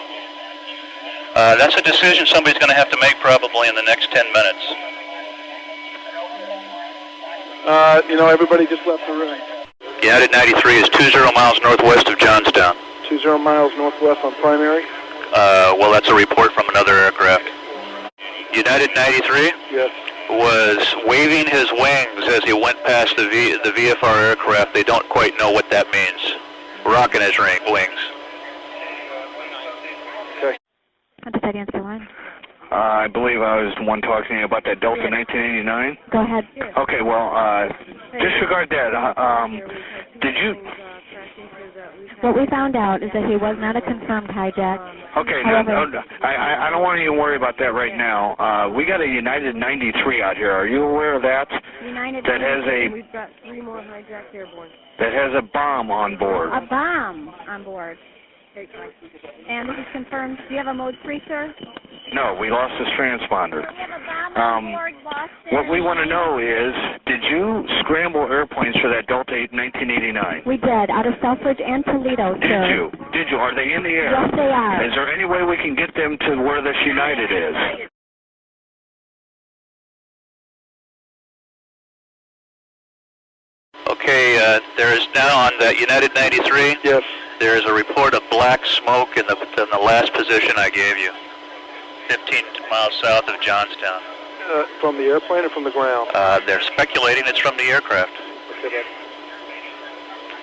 That's a decision somebody's going to have to make probably in the next 10 minutes. You know, everybody just left the room. United 93 is 20 miles northwest of Johnstown. 20 miles northwest on primary? Well, that's a report from another aircraft. United 93 yes. was waving his wings as he went past the VFR aircraft. They don't quite know what that means. Rocking his wings. Okay. I believe I was the one talking about that Delta 1989. Go ahead. Okay, well, disregard that. Did you... What we found out is that he was not a confirmed hijack. Okay, no, I don't want you to worry about that right now. We got a United 93 out here. Are you aware of that? United that has a... We've got 3 more hijacked airborne. That has a bomb on board. A bomb on board. And this is confirmed. Do you have a mode 3, sir? No, we lost his transponder. What we want to know is, did you scramble airplanes for that Delta 1989? We did, out of Selfridge and Toledo, sir. Did you? Are they in the air? Yes, they are. Is there any way we can get them to where this United is? Okay, there is now on that United 93. Yes. There is a report of black smoke in the last position I gave you, 15 miles south of Johnstown. From the airplane or from the ground? They're speculating it's from the aircraft. Okay,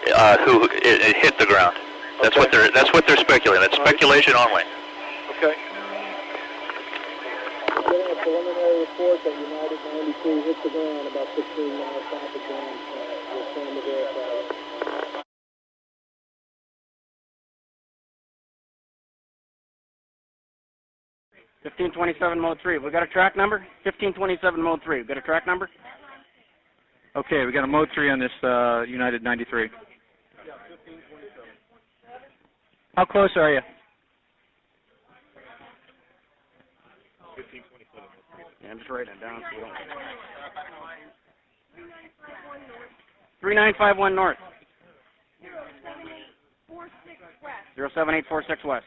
It hit the ground. That's what they're speculating. That's speculation only. Okay. We're getting a preliminary report that United 93 hit the ground about 15 miles south of Johnstown. We'll send the aircraft. $1527 mode 3. We got a track number? 1527 mode 3. We got a track number? Okay, we got a mode 3 on this United 93. Yeah, 1527. How close are you? 1527. Yeah, I'm just writing it down so we don't... 3951 north. 07846 west.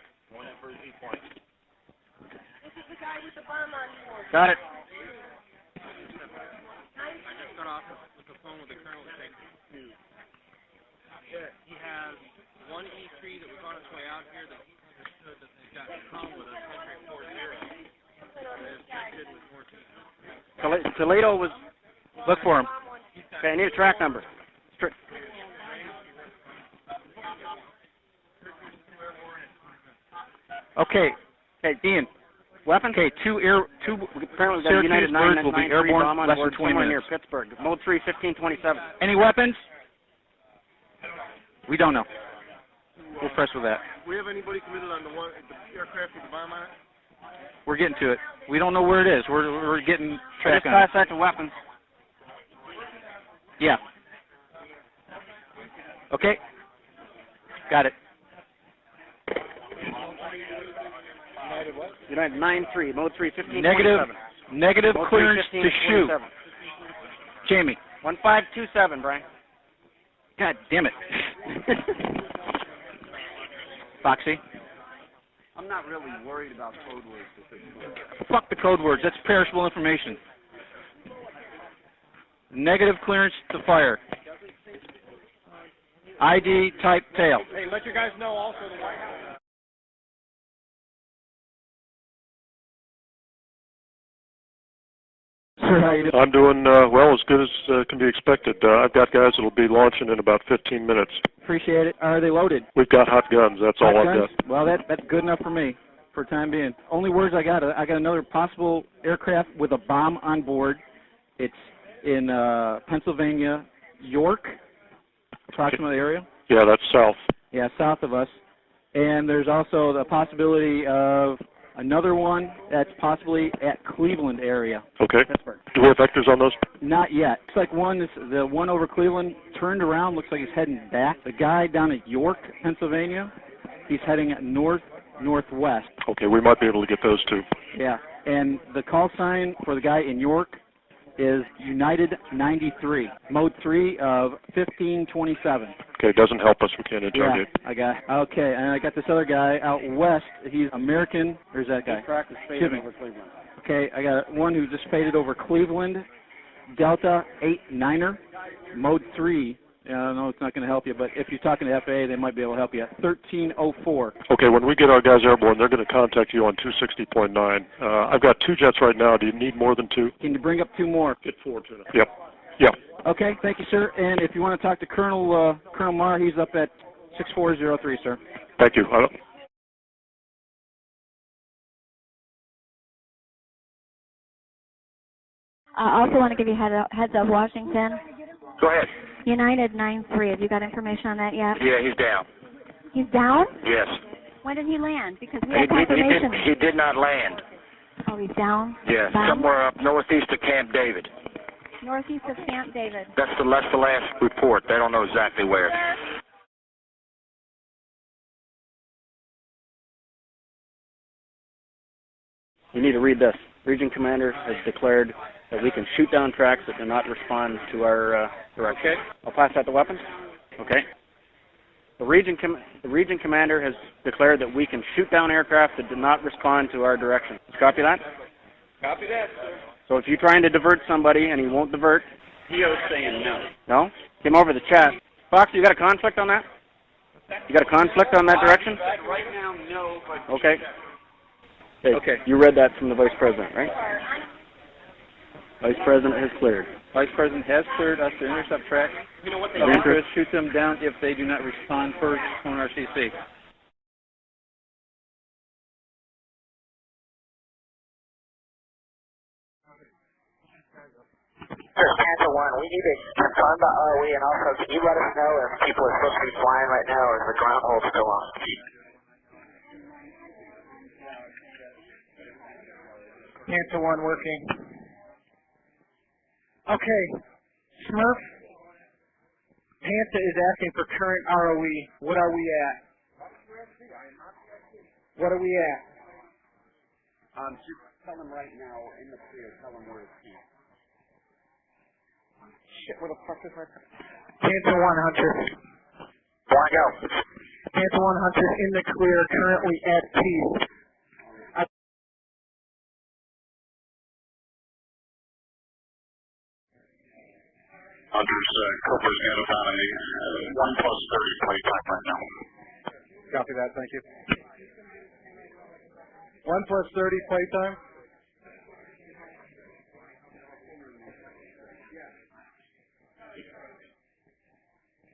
Got it. I just got off with the phone with the colonel to take news. He has one E3 that was on its way out here that he understood that they got home with us entry 40. Toledo was... Look for him. Okay, I need a track number. Okay, Dean. Weapon? Okay, apparently we got a United 993 will be airborne bomb on less board than 20 somewhere near minutes. Pittsburgh. Mode 3, 1527. Any weapons? We don't know. We'll press with that. We have anybody committed on the aircraft with the bomb on it? We're getting to it. We don't know where it is. We're getting track Just on it. pass that to weapons. Yeah. Okay. Got it. United what? United 9-3, mode 3, 1527. Negative Mode clearance 3, to shoot. 1527. Jamie. 1527, Brian. God damn it. Foxy. I'm not really worried about code words at this point. Fuck the code words. That's perishable information. Negative clearance to fire. ID type tail. Hey, let your guys know also the White House. Sir, how you doing? I'm doing well, as good as can be expected. I've got guys that will be launching in about 15 minutes. Appreciate it. Are they loaded? We've got hot guns. That's all I've got. Well, that's good enough for me for time being. Only words I got another possible aircraft with a bomb on board. It's in Pennsylvania, York, approximately area. Yeah, that's south. Yeah, south of us. And there's also the possibility of another one that's possibly at Cleveland area. Okay. Pittsburgh. Do we have vectors on those? Not yet. Looks like the one over Cleveland turned around. Looks like he's heading back. The guy down at York, Pennsylvania, he's heading northwest. Okay, we might be able to get those two. Yeah. And the call sign for the guy in York is United 93, mode 3 of 1527. Okay, doesn't help us. We can't interrogate. Yeah, I got. Okay, and I got this other guy out west. He's American. Where's that guy? Practice faded over Cleveland. Okay, I got one who just faded over Cleveland. Delta 89er, mode 3. No, it's not going to help you, but if you're talking to FAA, they might be able to help you. 1304. Okay, when we get our guys airborne, they're going to contact you on 260.9. I've got 2 jets right now. Do you need more than 2? Can you bring up 2 more? Get 4 to them. Yep. Yep. Okay, thank you, sir. And if you want to talk to Colonel Marr, he's up at 6403, sir. Thank you. I also want to give you heads up, Washington. Go ahead. United 9-3. Have you got information on that yet? Yeah, he's down. He's down? Yes. When did he land? Because we have confirmation. He did not land. Oh, he's down? Yeah, Down? somewhere up northeast of Camp David. Northeast of Camp David. That's the last report. They don't know exactly where. You need to read this. Region Commander has declared that we can shoot down tracks that do not respond to our direction. Okay. I'll pass that to weapons. Okay. The Region Commander has declared that we can shoot down aircraft that do not respond to our direction. Copy that? Copy that, sir. So if you're trying to divert somebody and he won't divert. Heo's saying no. No? Came over the chat. Fox, you got a conflict on that? You got a conflict on that direction? Right now, no, but... Okay. Okay. You read that from the Vice President, right? Vice President has cleared. Vice President has cleared us to intercept tracks. You know what they Of interest, shoot them down if they do not respond first on RCC. Panther 1, we need to confirm the ROE, and also can you let us know if people are supposed to be flying right now or is the ground hold still on? Panther 1 working. Okay, Smurf, Panther is asking for current ROE. What are we at? What are we at? Just tell them right now in the clear, tell them where it's at. Shit, where the fuck is my... Panther 1 Hunter. Why go? Panther 1 Hunter in the clear, currently at peace. Hunter's Cooper's got about a 1+30 plate time right now. Copy that, thank you. 1+30 play time.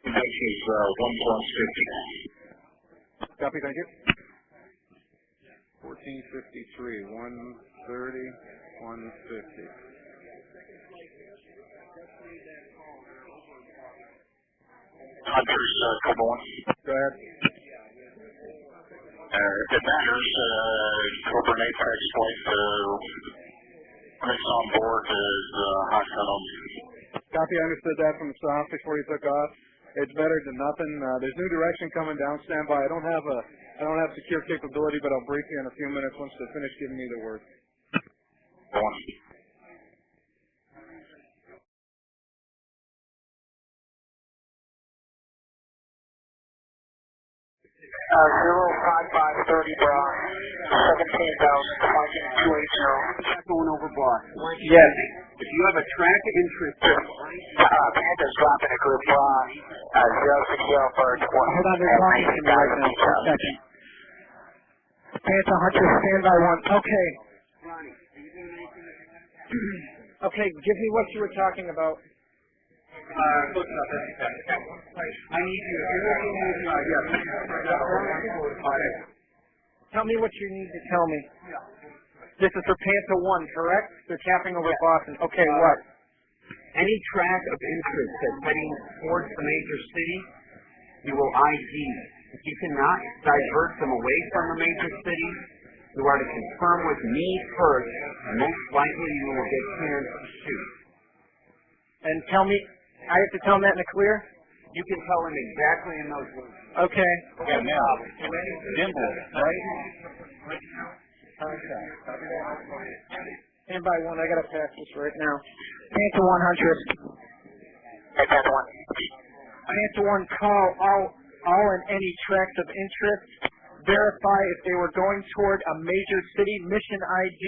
This is 1+50. Copy, thank you. 1453, 130, 150. Hunter's Cooper 1. Go ahead. It matters. Cooper and Apex flight. Mix on board is hot cut on. Copy, I understood that from the soft before you took off. It's better than nothing. There's new direction coming down. Stand by. I don't have secure capability, but I'll brief you in a few minutes once they finish giving me the word. Zero 5530 Brown, 17,000, marking 280. Going over Boston. Yes. If you have a track of interest, Panthers dropping a group 0 secure first. Hold on, they're talking to me right now for a second. Panther Hunter, stand by one. Okay. Okay, give me what you were talking about. I need you. Tell me what you need to tell me. This is for Panther 1, correct? They're tapping over Boston. Okay, what? Any track of interest that's heading towards the major city, you will ID. If you cannot divert them away from the major city, you are to confirm with me first. Most likely you will get clearance to shoot. And tell me, I have to tell them that in the clear? You can tell them exactly in those words. Okay. Yeah, now, dimple, right? Okay. Stand by one, I gotta pass this right now. Panther 100. Panther 1. Panther 1, call all and any tracks of interest. Verify if they were going toward a major city. Mission ID.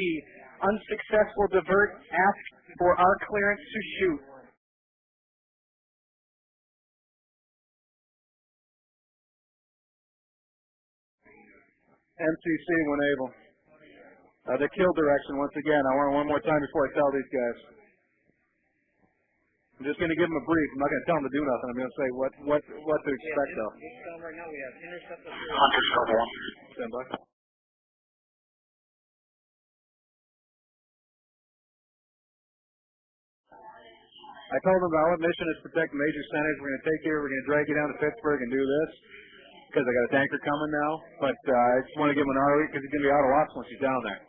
Unsuccessful divert. Ask for our clearance to shoot. MCC when able. The kill direction, once again, I want it one more time before I tell these guys. I'm just going to give them a brief. I'm not going to tell them to do nothing. I'm going to say what to expect, though. Right now we have intercepted. Hunter's cover 1. Stand by. I told them our mission is to protect major centers. We're going to take you, we're going to drag you down to Pittsburgh and do this, because I got a tanker coming now. But I just want to give him an ROE because he's going to be out of lots once he's down there.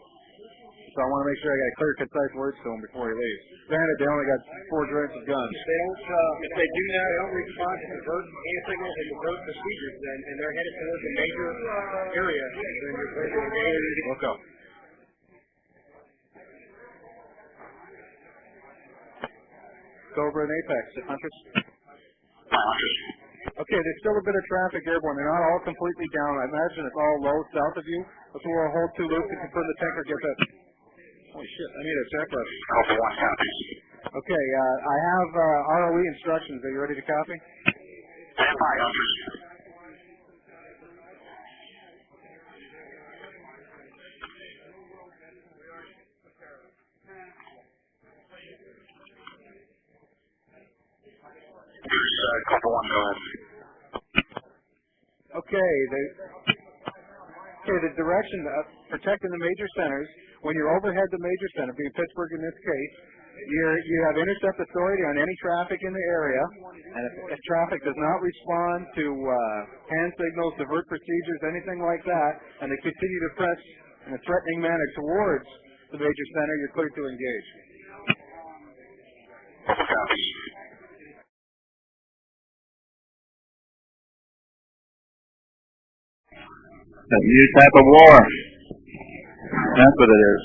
So I want to make sure I got clear, concise words to him before he leaves. Granted, they only got 4 joints of guns. If they do not, don't respond to divert hand signals and divert procedures, and they're headed towards a major area, then you're going to engage. Look up. Cobra and Apex, Hunters. Okay, there's still a bit of traffic airborne. They're not all completely down. I imagine it's all low south of you. That's where we'll hold 2 loops to confirm the tanker gets up. Holy shit, I need a check rush. Okay, I have ROE instructions. Are you ready to copy? Stand by, Hunters. Cover 1, go ahead. Okay, the direction of protecting the major centers, when you're overhead the major center, being Pittsburgh in this case, you have intercept authority on any traffic in the area, and if traffic does not respond to hand signals, divert procedures, anything like that, and they continue to press in a threatening manner towards the major center, you're cleared to engage. A new type of war. That's what it is.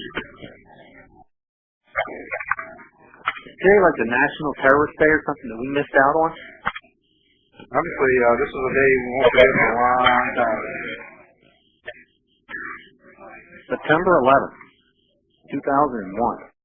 Today, like the National Terrorist Day or something that we missed out on? Obviously, this is a day we won't forget for a long time. September 11th, 2001.